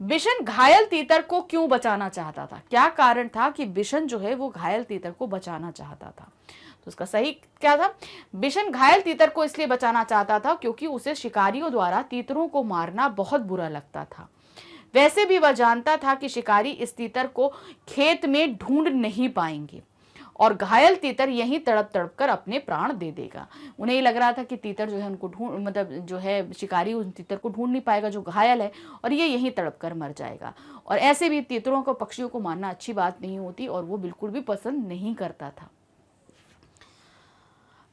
[SPEAKER 1] बिशन घायल तीतर को क्यों बचाना चाहता था? क्या कारण था कि बिशन जो है वो घायल तीतर को बचाना चाहता था? तो उसका सही क्या था? बिशन घायल तीतर को इसलिए बचाना चाहता था क्योंकि उसे शिकारियों द्वारा तीतरों को मारना बहुत बुरा लगता था। वैसे भी वह जानता था कि शिकारी इस तीतर को खेत में ढूंढ नहीं पाएंगे और घायल तीतर यहीं तड़प तड़प कर अपने प्राण दे देगा। उन्हें ये लग रहा था कि तीतर जो है उनको ढूंढ मतलब जो है शिकारी उन तीतर को ढूंढ नहीं पाएगा जो घायल है, और ये यहीं तड़प कर मर जाएगा। और ऐसे भी तीतरों को, पक्षियों को मारना अच्छी बात नहीं होती और वो बिल्कुल भी पसंद नहीं करता था।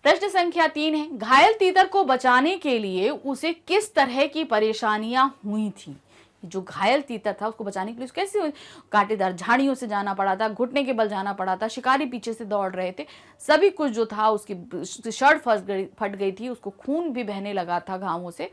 [SPEAKER 1] प्रश्न संख्या 3 है, घायल तीतर को बचाने के लिए उसे किस तरह की परेशानियां हुई थी? जो घायल तीतर था उसको बचाने के लिए कैसे कांटेदार झाड़ियों से जाना पड़ा था, घुटने के बल जाना पड़ा था, शिकारी पीछे से दौड़ रहे थे, सभी कुछ जो था, उसकी शर्ट फट गई थी, उसको खून भी बहने लगा था घावों से।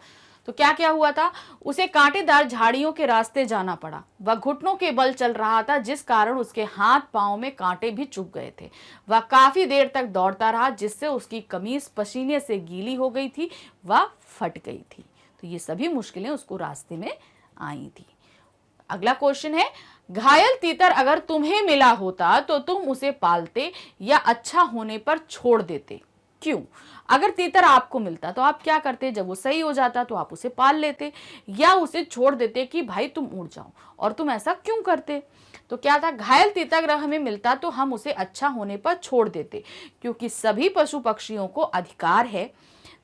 [SPEAKER 1] तो क्या क्या हुआ था, उसे कांटेदार झाड़ियों के रास्ते जाना पड़ा, वह घुटनों के बल चल रहा था जिस कारण उसके हाथ पांव में कांटे भी चुभ गए थे। वह काफी देर तक दौड़ता रहा जिससे उसकी कमीज पसीने से गीली हो गई थी, वह फट गई थी। तो ये सभी मुश्किलें उसको रास्ते में आई थी। अगला क्वेश्चन है, घायल तीतर अगर तुम्हें मिला होता तो तुम उसे पालते या अच्छा होने पर छोड़ देते? क्यों? अगर तीतर आपको मिलता तो आप क्या करते? जब वो सही हो जाता तो आप उसे पाल लेते या उसे छोड़ देते कि भाई तुम उड़ जाओ, और तुम ऐसा क्यों करते? तो क्या था, घायल तीतर अगर हमें मिलता तो हम उसे अच्छा होने पर छोड़ देते, क्योंकि सभी पशु पक्षियों को अधिकार है,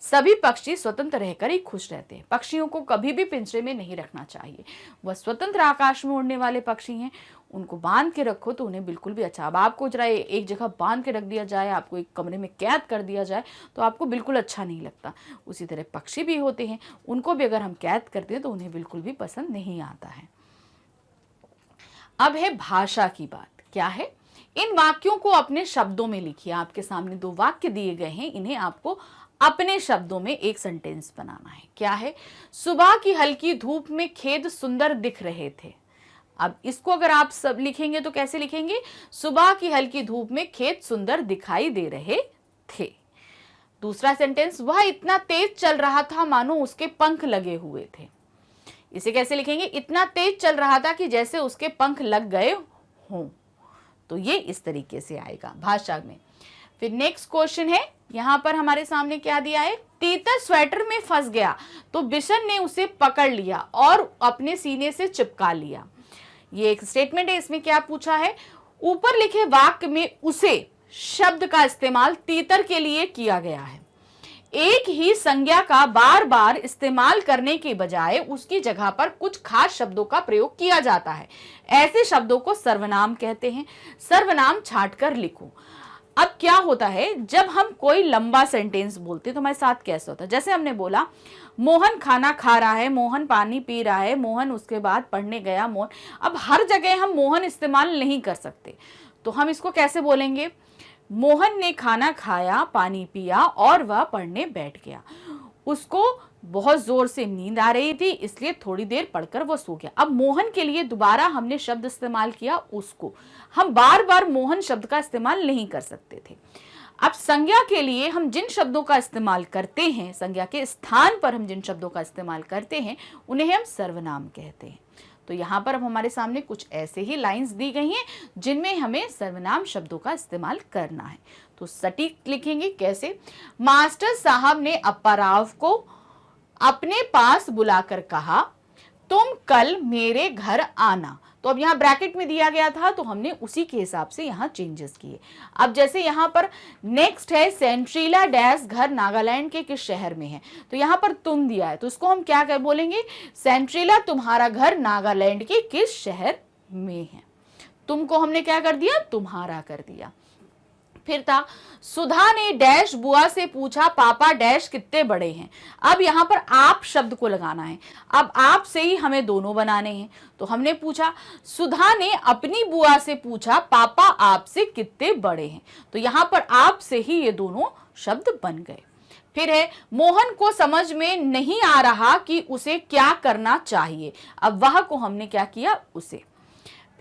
[SPEAKER 1] सभी पक्षी स्वतंत्र रहकर ही खुश रहते हैं। पक्षियों को कभी भी पिंजरे में नहीं रखना चाहिए, वह स्वतंत्र आकाश में उड़ने वाले पक्षी हैं, उनको बांध के रखो तो उन्हें बिल्कुल भी अच्छा। अब आपको जरा एक जगह बांध के रख दिया जाए, आपको एक कमरे में कैद कर दिया जाए तो आपको बिल्कुल अच्छा नहीं लगता। उसी तरह पक्षी भी होते हैं, उनको भी अगर हम कैद करते हैं तो उन्हें बिल्कुल भी पसंद नहीं आता है। अब है भाषा की बात। क्या है, इन वाक्यों को अपने शब्दों में लिखिए। आपके सामने 2 वाक्य दिए गए हैं, इन्हें आपको अपने शब्दों में एक सेंटेंस बनाना है। क्या है, सुबह की हल्की धूप में खेत सुंदर दिख रहे थे। अब इसको अगर आप सब लिखेंगे तो कैसे लिखेंगे, सुबह की हल्की धूप में खेत सुंदर दिखाई दे रहे थे। दूसरा सेंटेंस, वह इतना तेज चल रहा था मानो उसके पंख लगे हुए थे। इसे कैसे लिखेंगे, इतना तेज चल रहा था कि जैसे उसके पंख लग गए हों। तो ये इस तरीके से आएगा भाषा में। फिर नेक्स्ट क्वेश्चन है, यहां पर हमारे सामने क्या दिया है, तीतर स्वेटर में फंस गया तो बिशन ने उसे पकड़ लिया और अपने सीने से चिपका लिया। ये एक स्टेटमेंट है, इसमें क्या पूछा है, ऊपर लिखे वाक्य में उसे शब्द का इस्तेमाल तीतर के लिए किया गया है। एक ही संज्ञा का बार बार इस्तेमाल करने के बजाय उसकी जगह पर कुछ खास शब्दों का प्रयोग किया जाता है। ऐसे शब्दों को सर्वनाम कहते हैं। सर्वनाम छांटकर लिखो। अब क्या होता है, जब हम कोई लंबा सेंटेंस बोलते हैं तो हमारे साथ कैसा होता है, जैसे हमने बोला मोहन खाना खा रहा है, मोहन पानी पी रहा है, मोहन उसके बाद पढ़ने गया, मोहन। अब हर जगह हम मोहन इस्तेमाल नहीं कर सकते, तो हम इसको कैसे बोलेंगे, मोहन ने खाना खाया, पानी पिया और वह पढ़ने बैठ गया। उसको बहुत जोर से नींद आ रही थी इसलिए थोड़ी देर पढ़कर वो सो गया। अब मोहन के लिए दोबारा हमने शब्द इस्तेमाल किया उसको, हम बार बार मोहन शब्द का इस्तेमाल नहीं कर सकते थे। अब संज्ञा के लिए हम जिन शब्दों का इस्तेमाल करते हैं, संज्ञा के स्थान पर हम जिन शब्दों का इस्तेमाल करते हैं उन्हें हम सर्वनाम कहते हैं। तो यहाँ पर अब हमारे सामने कुछ ऐसे ही लाइंस दी गई हैं जिनमें हमें सर्वनाम शब्दों का इस्तेमाल करना है। तो सटीक लिखेंगे कैसे, मास्टर साहब ने अप्पा राव को अपने पास बुलाकर कहा तुम कल मेरे घर आना। तो अब यहाँ ब्रैकेट में दिया गया था तो हमने उसी के हिसाब से यहाँ चेंजेस किए। अब जैसे यहाँ पर नेक्स्ट है, सेंट्रीला डैश घर नागालैंड के किस शहर में है, तो यहाँ पर तुम दिया है तो इसको हम क्या कर बोलेंगे, सेंट्रीला तुम्हारा घर नागालैंड के किस शहर में है। तुमको हमने क्या कर दिया, तुम्हारा कर दिया। फिर था, सुधा ने डैश बुआ से पूछा पापा डैश कितने बड़े हैं। अब यहाँ पर आप शब्द को लगाना है। अब आप से ही हमें दोनों बनाने हैं, तो हमने पूछा सुधा ने अपनी बुआ से पूछा पापा आपसे कितने बड़े हैं, तो यहाँ पर आप से ही ये दोनों शब्द बन गए। फिर है, मोहन को समझ में नहीं आ रहा कि उसे क्या करना चाहिए। अब वह को हमने क्या किया, उसे।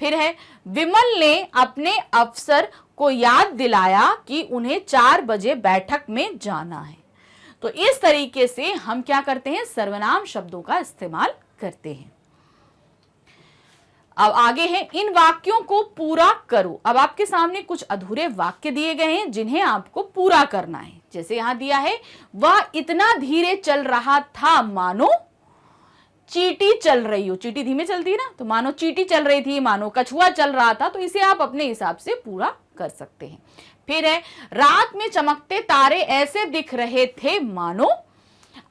[SPEAKER 1] फिर है, विमल ने अपने अफसर को याद दिलाया कि उन्हें 4 बजे बैठक में जाना है। तो इस तरीके से हम क्या करते हैं, सर्वनाम शब्दों का इस्तेमाल करते हैं। अब आगे है, इन वाक्यों को पूरा करो। अब आपके सामने कुछ अधूरे वाक्य दिए गए हैं जिन्हें आपको पूरा करना है। जैसे यहां दिया है, वह इतना धीरे चल रहा था मानो चींटी चल रही हो। चींटी धीमे चलती है ना, तो मानो चींटी चल रही थी, मानो कछुआ चल रहा था। तो इसे आप अपने हिसाब से पूरा कर सकते हैं। फिर है, रात में चमकते तारे ऐसे दिख रहे थे मानो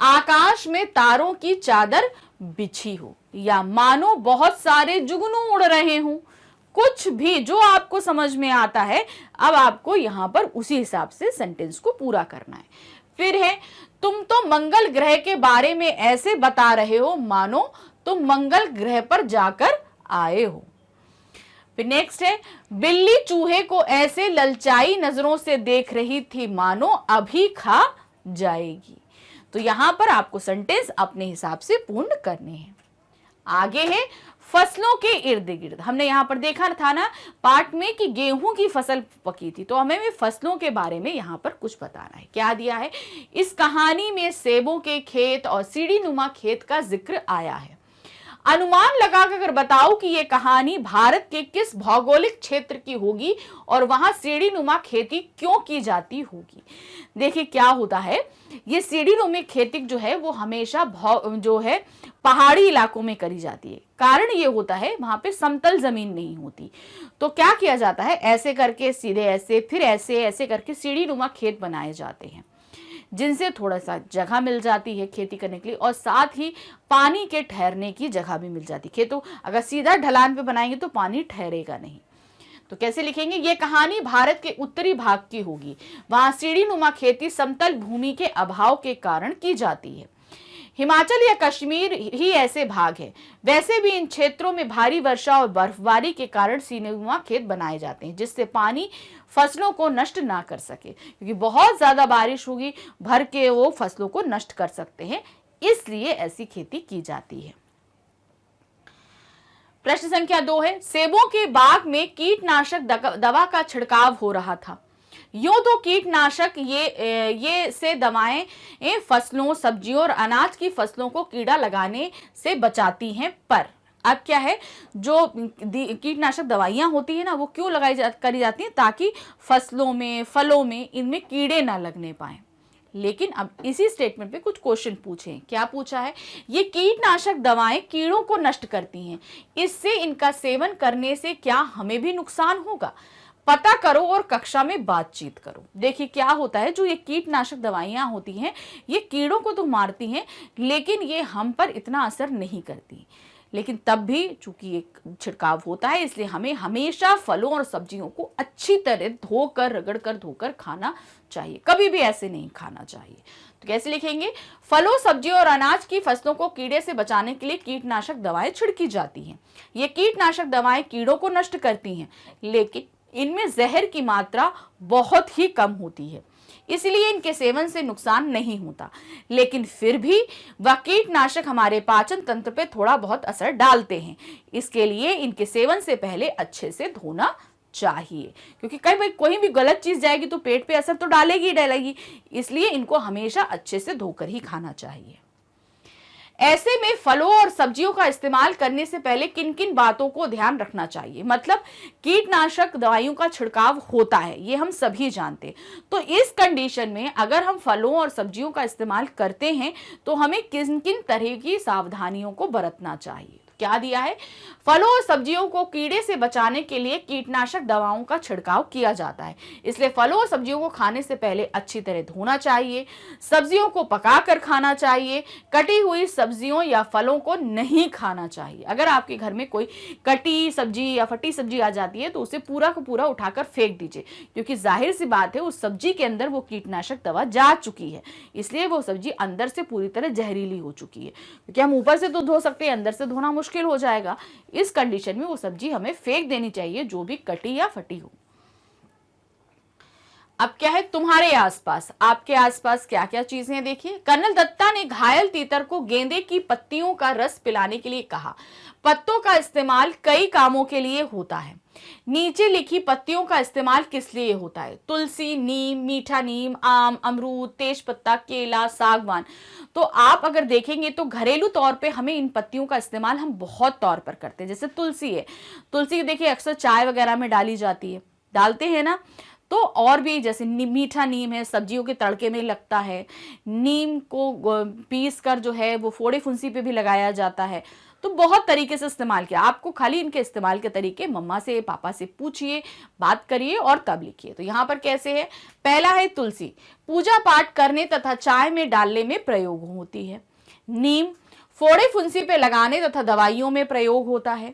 [SPEAKER 1] आकाश में तारों की चादर बिछी हो, या मानो बहुत सारे जुगनू उड़ रहे हों। कुछ भी जो आपको समझ में आता है, अब आपको यहां पर उसी हिसाब से सेंटेंस को पूरा करना है। फिर है, तुम तो मंगल ग्रह के बारे में ऐसे बता रहे हो मानो तुम मंगल ग्रह पर जाकर आए हो। फिर नेक्स्ट है, बिल्ली चूहे को ऐसे ललचाई नजरों से देख रही थी मानो अभी खा जाएगी। तो यहां पर आपको सेंटेंस अपने हिसाब से पूर्ण करने हैं। आगे है, फसलों के इर्द गिर्द। हमने यहां पर देखा था ना पार्ट में कि गेहूं की फसल पकी थी, तो हमें भी फसलों के बारे में यहां पर कुछ बताना है। क्या दिया है, इस कहानी में सेबों के खेत और सीढ़ी नुमा खेत का जिक्र आया है। अनुमान लगाकर अगर बताओ कि यह कहानी भारत के किस भौगोलिक क्षेत्र की होगी और वहां सीढ़ी नुमा खेती क्यों की जाती होगी। देखिए क्या होता है, ये सीढ़ी नुमा खेती जो है वो हमेशा जो है पहाड़ी इलाकों में करी जाती है। कारण ये होता है वहां पे समतल जमीन नहीं होती, तो क्या किया जाता है, ऐसे करके सीधे ऐसे, फिर ऐसे ऐसे करके सीढ़ी नुमा खेत बनाए जाते हैं, जिनसे थोड़ा सा जगह मिल जाती है खेती करने के लिए, और साथ ही पानी के ठहरने की जगह भी मिल जाती है। खेतों अगर सीधा ढलान पे बनाएंगे तो पानी ठहरेगा नहीं। तो कैसे लिखेंगे, ये कहानी भारत के उत्तरी भाग की होगी, वहां सीढ़ी नुमा खेती समतल भूमि के अभाव के कारण की जाती है। हिमाचल या कश्मीर ही ऐसे भाग है, वैसे भी इन क्षेत्रों में भारी वर्षा और बर्फबारी के कारण सीढ़ीनुमा खेत बनाए जाते हैं, जिससे पानी फसलों को नष्ट ना कर सके, क्योंकि बहुत ज्यादा बारिश होगी भर के वो फसलों को नष्ट कर सकते हैं, इसलिए ऐसी खेती की जाती है। प्रश्न संख्या 2 है, सेबों के बाग में कीटनाशक दवा का छिड़काव हो रहा था। यूं तो कीटनाशक ये से दवाएं फसलों, सब्जियों और अनाज की फसलों को कीड़ा लगाने से बचाती हैं, पर अब क्या है, जो कीटनाशक दवाइयां होती है ना वो क्यों करी जाती हैं, ताकि फसलों में, फलों में इनमें कीड़े ना लगने पाए। लेकिन अब इसी स्टेटमेंट पे कुछ क्वेश्चन पूछे। क्या पूछा है, ये कीटनाशक दवाएं कीड़ों को नष्ट करती हैं, इससे इनका सेवन करने से क्या हमें भी नुकसान होगा, पता करो और कक्षा में बातचीत करो। देखिए क्या होता है, जो ये कीटनाशक दवाइयां होती हैं ये कीड़ों को तो मारती हैं, लेकिन ये हम पर इतना असर नहीं करती। लेकिन तब भी चूंकि एक छिड़काव होता है, इसलिए हमें हमेशा फलों और सब्जियों को अच्छी तरह धोकर, रगड़कर धोकर खाना चाहिए, कभी भी ऐसे नहीं खाना चाहिए। तो कैसे लिखेंगे, फलों, सब्जियों और अनाज की फसलों को कीड़े से बचाने के लिए कीटनाशक दवाएं छिड़की जाती हैं। ये कीटनाशक दवाएं कीड़ों को नष्ट करती हैं, लेकिन इनमें जहर की मात्रा बहुत ही कम होती है, इसलिए इनके सेवन से नुकसान नहीं होता। लेकिन फिर भी वह कीटनाशक हमारे पाचन तंत्र पे थोड़ा बहुत असर डालते हैं, इसके लिए इनके सेवन से पहले अच्छे से धोना चाहिए, क्योंकि कई बार कोई भी गलत चीज जाएगी तो पेट पे असर तो डालेगी ही डालेगी, इसलिए इनको हमेशा अच्छे से धोकर ही खाना चाहिए। ऐसे में फलों और सब्जियों का इस्तेमाल करने से पहले किन किन बातों को ध्यान रखना चाहिए, मतलब कीटनाशक दवाइयों का छिड़काव होता है, ये हम सभी जानते हैं। तो इस कंडीशन में अगर हम फलों और सब्जियों का इस्तेमाल करते हैं तो हमें किन किन तरह की सावधानियों को बरतना चाहिए। क्या दिया है, फलों और सब्जियों को कीड़े से बचाने के लिए कीटनाशक दवाओं का छिड़काव किया जाता है, इसलिए फलों और सब्जियों को खाने से पहले अच्छी तरह धोना चाहिए, सब्जियों को पकाकर खाना चाहिए, कटी हुई सब्जियों या फलों को नहीं खाना चाहिए। अगर आपके घर में कोई कटी सब्जी या फटी सब्जी आ जाती है तो उसे पूरा का पूरा उठाकर फेंक दीजिए, क्योंकि जाहिर सी बात है उस सब्जी के अंदर वो कीटनाशक दवा जा चुकी है, इसलिए वो सब्जी अंदर से पूरी तरह जहरीली हो चुकी है। क्योंकि हम ऊपर से तो धो सकते हैं, अंदर से धोना मुश्किल हो जाएगा। इस कंडीशन में वो सब्जी हमें फेंक देनी चाहिए, जो भी कटी या फटी हो। अब क्या है, तुम्हारे आसपास, आपके आसपास क्या क्या चीजें हैं देखिए। कर्नल दत्ता ने घायल तीतर को गेंदे की पत्तियों का रस पिलाने के लिए कहा। पत्तों का इस्तेमाल कई कामों के लिए होता है, नीचे लिखी पत्तियों का इस्तेमाल किस लिए होता है, तुलसी, नीम, मीठा नीम, आम, अमरूद, तेज पत्ता, केला, सागवान। तो आप अगर देखेंगे तो घरेलू तौर पे हमें इन पत्तियों का इस्तेमाल हम बहुत तौर पर करते हैं। जैसे तुलसी है, तुलसी देखिए अक्सर चाय वगैरह में डाली जाती है, डालते हैं ना। तो और भी जैसे मीठा नीम है, सब्जियों के तड़के में लगता है, नीम को पीस कर जो है वो फोड़े फुंसी पे भी लगाया जाता है। तो बहुत तरीके से इस्तेमाल किया। आपको खाली इनके इस्तेमाल के तरीके मम्मा से पापा से पूछिए, बात करिए और तब लिखिए। तो यहाँ पर कैसे है, पहला है तुलसी, पूजा पाठ करने तथा चाय में डालने में प्रयोग होती है। नीम, फोड़े फुंसी पे लगाने तथा दवाइयों में प्रयोग होता है।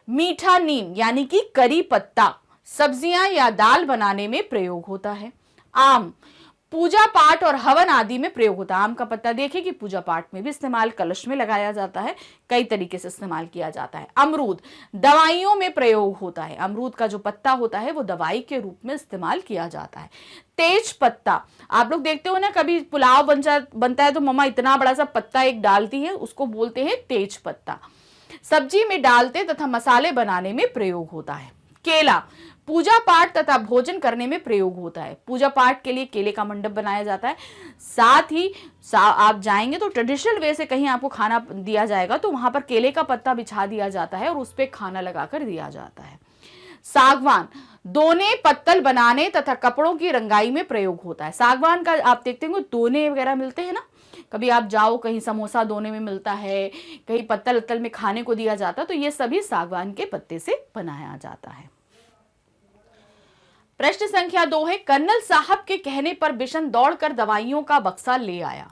[SPEAKER 1] मीठा नीम यानी कि करी पत्ता सब्जियां या दाल बनाने में प्रयोग होता है। आम, पूजा पाठ और हवन आदि में प्रयोग होता है। आम का पत्ता देखिए कि पूजा पाठ में भी इस्तेमाल, कलश में लगाया जाता है, कई तरीके से इस्तेमाल किया जाता है। अमरूद, दवाइयों में प्रयोग होता है। अमरूद का जो पत्ता होता है वो दवाई के रूप में इस्तेमाल किया जाता है। तेज पत्ता, आप लोग देखते हो ना कभी पुलाव बनता है तो मम्मा इतना बड़ा सा पत्ता एक डालती है, उसको बोलते हैं तेज पत्ता। सब्जी में डालते तथा मसाले बनाने में प्रयोग होता है। केला, पूजा पाठ तथा भोजन करने में प्रयोग होता है। पूजा पाठ के लिए केले का मंडप बनाया जाता है। साथ ही आप जाएंगे तो ट्रेडिशनल वे से कहीं आपको खाना दिया जाएगा तो वहां पर केले का पत्ता बिछा दिया जाता है और उस पर खाना लगाकर दिया जाता है। सागवान, दोने पत्तल बनाने तथा कपड़ों की रंगाई में प्रयोग होता है। सागवान का आप देखते होंगे दोने वगैरह मिलते हैं ना, कभी आप जाओ कहीं समोसा दोने में मिलता है, कहीं पत्तल उत्तल में खाने को दिया जाता है, तो ये सभी सागवान के पत्ते से बनाया जाता है। प्रश्न संख्या 2 है, कर्नल साहब के कहने पर बिशन दौड़कर दवाइयों का बक्सा ले आया।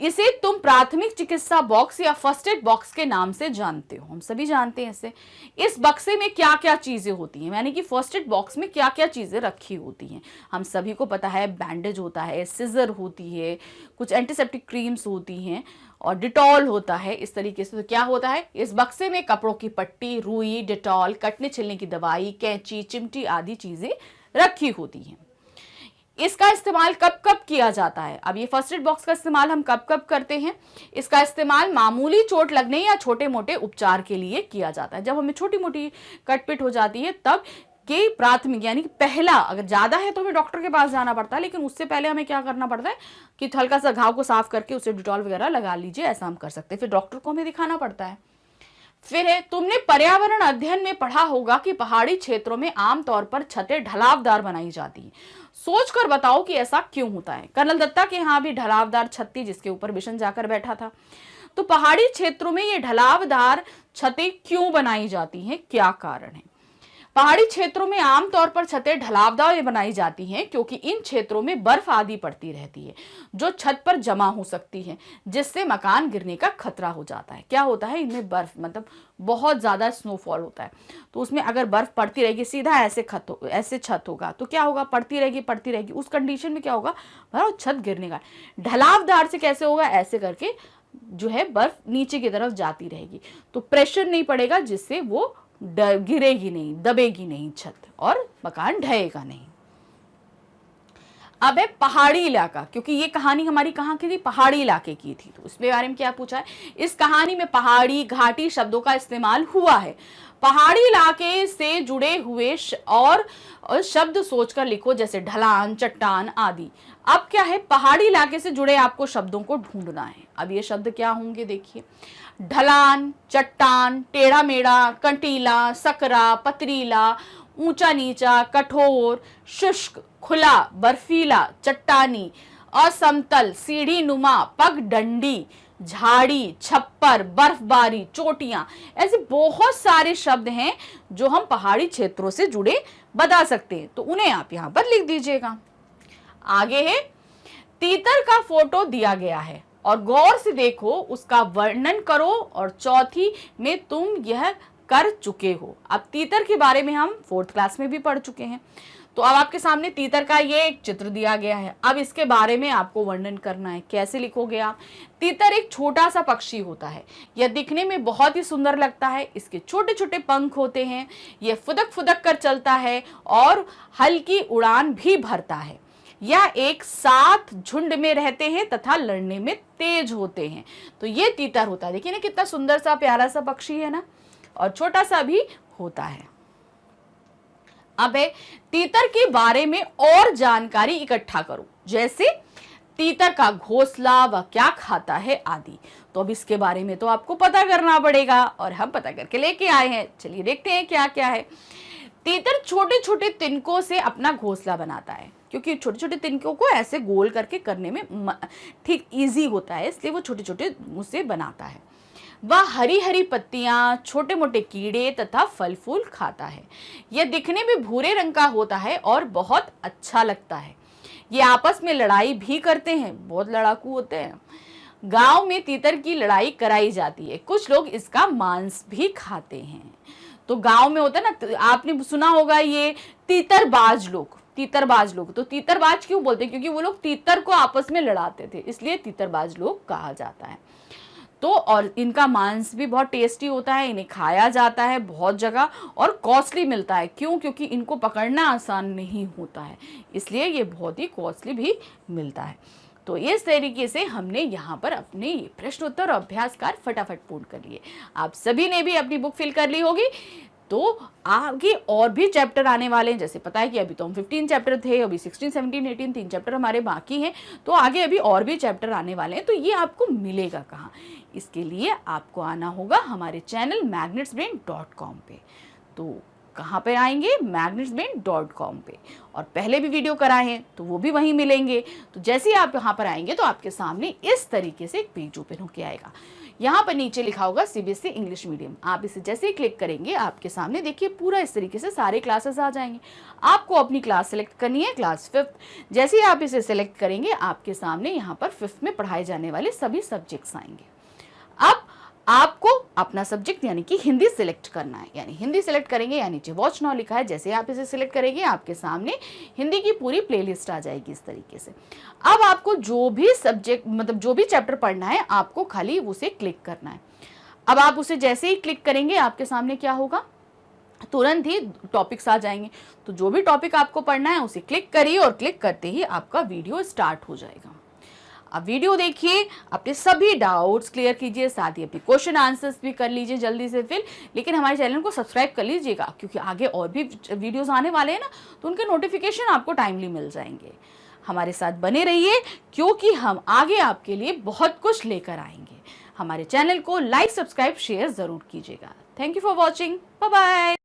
[SPEAKER 1] इसे तुम प्राथमिक चिकित्सा बॉक्स या फर्स्ट एड बॉक्स के नाम से जानते हो, हम सभी जानते हैं इसे। इस बक्से में क्या क्या चीजें होती हैं, यानी कि फर्स्ट एड बॉक्स में क्या क्या चीजें रखी होती हैं, हम सभी को पता है। बैंडेज होता है, सिजर होती है, कुछ एंटीसेप्टिक क्रीम्स होती हैं और डिटॉल होता है। इस तरीके से तो क्या होता है, इस बक्से में कपड़ों की पट्टी, रुई, डिटॉल, कटने छिलने की दवाई, कैंची, चिमटी आदि चीजें रखी होती हैं। इसका इस्तेमाल कब कब किया जाता है, अब ये फर्स्ट एड बॉक्स का इस्तेमाल हम कब कब करते हैं, इसका इस्तेमाल मामूली चोट लगने या छोटे मोटे उपचार के लिए किया जाता है। जब हमें छोटी मोटी कटपिट हो जाती है तब के प्राथमिक यानी कि पहला, अगर ज्यादा है तो हमें डॉक्टर के पास जाना पड़ता है, लेकिन उससे पहले हमें क्या करना पड़ता है कि हल्का सा घाव को साफ करके उसे डिटॉल वगैरह लगा लीजिए, ऐसा हम कर सकते हैं। फिर डॉक्टर को हमें दिखाना पड़ता है। फिर है, तुमने पर्यावरण अध्ययन में पढ़ा होगा कि पहाड़ी क्षेत्रों में आमतौर पर छतें ढलावदार बनाई जाती हैं। सोचकर बताओ कि ऐसा क्यों होता है। कर्नल दत्ता के यहाँ भी ढलावदार छत थी जिसके ऊपर बिशन जाकर बैठा था। तो पहाड़ी क्षेत्रों में ये ढलावदार छतें क्यों बनाई जाती हैं, क्या कारण है। पहाड़ी क्षेत्रों में आमतौर पर छतें ढलावदार बनाई जाती हैं क्योंकि इन क्षेत्रों में बर्फ आदि पड़ती रहती है जो छत पर जमा हो सकती है, जिससे मकान गिरने का खतरा हो जाता है। क्या होता है, इनमें बर्फ मतलब बहुत ज्यादा स्नोफॉल होता है, तो उसमें अगर बर्फ पड़ती रहेगी, सीधा ऐसे छत होगा तो क्या होगा, पड़ती रहेगी, उस कंडीशन में क्या होगा, छत गिरने का। ढलावदार से कैसे होगा, ऐसे करके जो है बर्फ नीचे की तरफ जाती रहेगी तो प्रेशर नहीं पड़ेगा, जिससे वो गिरेगी नहीं, दबेगी नहीं छत और मकान ढहेगा नहीं। अब है पहाड़ी इलाका, क्योंकि ये कहानी हमारी कहाँ की थी, पहाड़ी इलाके की थी, तो इसके बारे में क्या पूछा है। इस कहानी में पहाड़ी, घाटी शब्दों का इस्तेमाल हुआ है। पहाड़ी इलाके से जुड़े हुए और शब्द सोचकर लिखो, जैसे ढलान, चट्टान आदि। अब क्या है, पहाड़ी इलाके से जुड़े आपको शब्दों को ढूंढना है। अब ये शब्द क्या होंगे देखिए, ढलान, चट्टान, टेढ़ा मेढ़ा, कंटीला, सकरा, पथरीला, ऊंचा नीचा, कठोर, शुष्क, खुला, बर्फीला, चट्टानी, असमतल, सीढ़ी नुमा, पगडंडी, झाड़ी, छप्पर, बर्फबारी, चोटियां, ऐसे बहुत सारे शब्द हैं जो हम पहाड़ी क्षेत्रों से जुड़े बता सकते हैं, तो उन्हें आप यहां पर लिख दीजिएगा। आगे है, तीतर का फोटो दिया गया है और गौर से देखो, उसका वर्णन करो और चौथी में तुम यह कर चुके हो। अब तीतर के बारे में हम 4th क्लास में भी पढ़ चुके हैं, तो अब आपके सामने तीतर का ये एक चित्र दिया गया है। अब इसके बारे में आपको वर्णन करना है। कैसे लिखोगे आप, तीतर एक छोटा सा पक्षी होता है, यह दिखने में बहुत ही सुंदर लगता है, इसके छोटे छोटे पंख होते हैं, यह फुदक फुदक कर चलता है और हल्की उड़ान भी भरता है। यह एक साथ झुंड में रहते हैं तथा लड़ने में तेज होते हैं। तो ये तीतर होता है, देखिए ना कितना सुंदर सा प्यारा सा पक्षी है ना, और छोटा सा भी होता है। अब है, तीतर के बारे में और जानकारी इकट्ठा करो, जैसे तीतर का घोंसला, वह क्या खाता है आदि। तो अब इसके बारे में तो आपको पता करना पड़ेगा और हम पता करके लेके आए हैं। चलिए देखते हैं क्या क्या है। तीतर छोटे छोटे तिनकों से अपना घोंसला बनाता है, क्योंकि छोटे छोटे तिनकों को ऐसे गोल करके करने में ठीक इजी होता है, इसलिए वो छोटे छोटे मुझसे बनाता है। वह हरी हरी पत्तियां, छोटे मोटे कीड़े तथा फल फूल खाता है। यह दिखने में भूरे रंग का होता है और बहुत अच्छा लगता है। ये आपस में लड़ाई भी करते हैं, बहुत लड़ाकू होते हैं। गांव में तीतर की लड़ाई कराई जाती है। कुछ लोग इसका मांस भी खाते हैं। तो गांव में होता है ना, तो आपने सुना होगा ये तीतरबाज लोग, तीतरबाज लोग। तो तीतरबाज क्यों बोलते हैं? क्योंकि वो लोग तीतर को आपस में लड़ाते थे, इसलिए तीतरबाज लोग कहा जाता है। तो और इनका मांस भी बहुत टेस्टी होता है, इन्हें खाया जाता है बहुत जगह और कॉस्टली मिलता है। क्यों? क्योंकि इनको पकड़ना आसान नहीं होता है, इसलिए ये बहुत ही कॉस्टली भी मिलता है। तो इस तरीके से हमने यहाँ पर अपने ये प्रश्न उत्तर और अभ्यास कार्य फटाफट पूर्ण कर लिए। आप सभी ने भी अपनी बुक फिल कर ली होगी। तो आगे और भी चैप्टर आने वाले हैं। जैसे पता है कि अभी तो हम 15 चैप्टर थे, अभी 16, 17, 18 3 चैप्टर हमारे बाकी हैं। तो आगे अभी और भी चैप्टर आने वाले हैं। तो ये आपको मिलेगा कहाँ? इसके लिए आपको आना होगा हमारे चैनल magnetsbrain.com पे। तो कहाँ पे आएंगे? magnetsbrain.com पे। और पहले भी वीडियो कराए हैं तो वो भी वहीं मिलेंगे। तो जैसे ही आप यहाँ पर आएंगे तो आपके सामने इस तरीके से एक पेज ओपन होकर आएगा। यहाँ पर नीचे लिखा होगा सीबीएसई इंग्लिश मीडियम। आप इसे जैसे ही क्लिक करेंगे आपके सामने देखिए पूरा इस तरीके से सारे क्लासेस आ जाएंगे। आपको अपनी क्लास सेलेक्ट करनी है, क्लास 5th। जैसे ही आप इसे सेलेक्ट करेंगे आपके सामने यहाँ पर 5th में पढ़ाए जाने वाले सभी सब्जेक्ट्स आएंगे। अब आपको अपना सब्जेक्ट यानी कि हिंदी सिलेक्ट करना है। यानी हिंदी सिलेक्ट करेंगे, यानी नीचे वॉच नाउ लिखा है, जैसे आप इसे सिलेक्ट करेंगे आपके सामने हिंदी की पूरी प्लेलिस्ट आ जाएगी इस तरीके से। अब आपको जो भी सब्जेक्ट मतलब जो भी चैप्टर पढ़ना है आपको खाली उसे क्लिक करना है। अब आप उसे जैसे ही क्लिक करेंगे आपके सामने क्या होगा? तुरंत ही टॉपिक्स आ जाएंगे। तो जो भी टॉपिक आपको पढ़ना है उसे क्लिक करिए और क्लिक करते ही आपका वीडियो स्टार्ट हो जाएगा। अब वीडियो देखिए, अपने सभी डाउट्स क्लियर कीजिए, साथ ही अपने क्वेश्चन आंसर्स भी कर लीजिए जल्दी से फिल। लेकिन हमारे चैनल को सब्सक्राइब कर लीजिएगा क्योंकि आगे और भी वीडियोस आने वाले हैं ना, तो उनके नोटिफिकेशन आपको टाइमली मिल जाएंगे। हमारे साथ बने रहिए क्योंकि हम आगे आपके लिए बहुत कुछ लेकर आएंगे। हमारे चैनल को लाइक, सब्सक्राइब, शेयर जरूर कीजिएगा। Thank you for watching. Bye bye.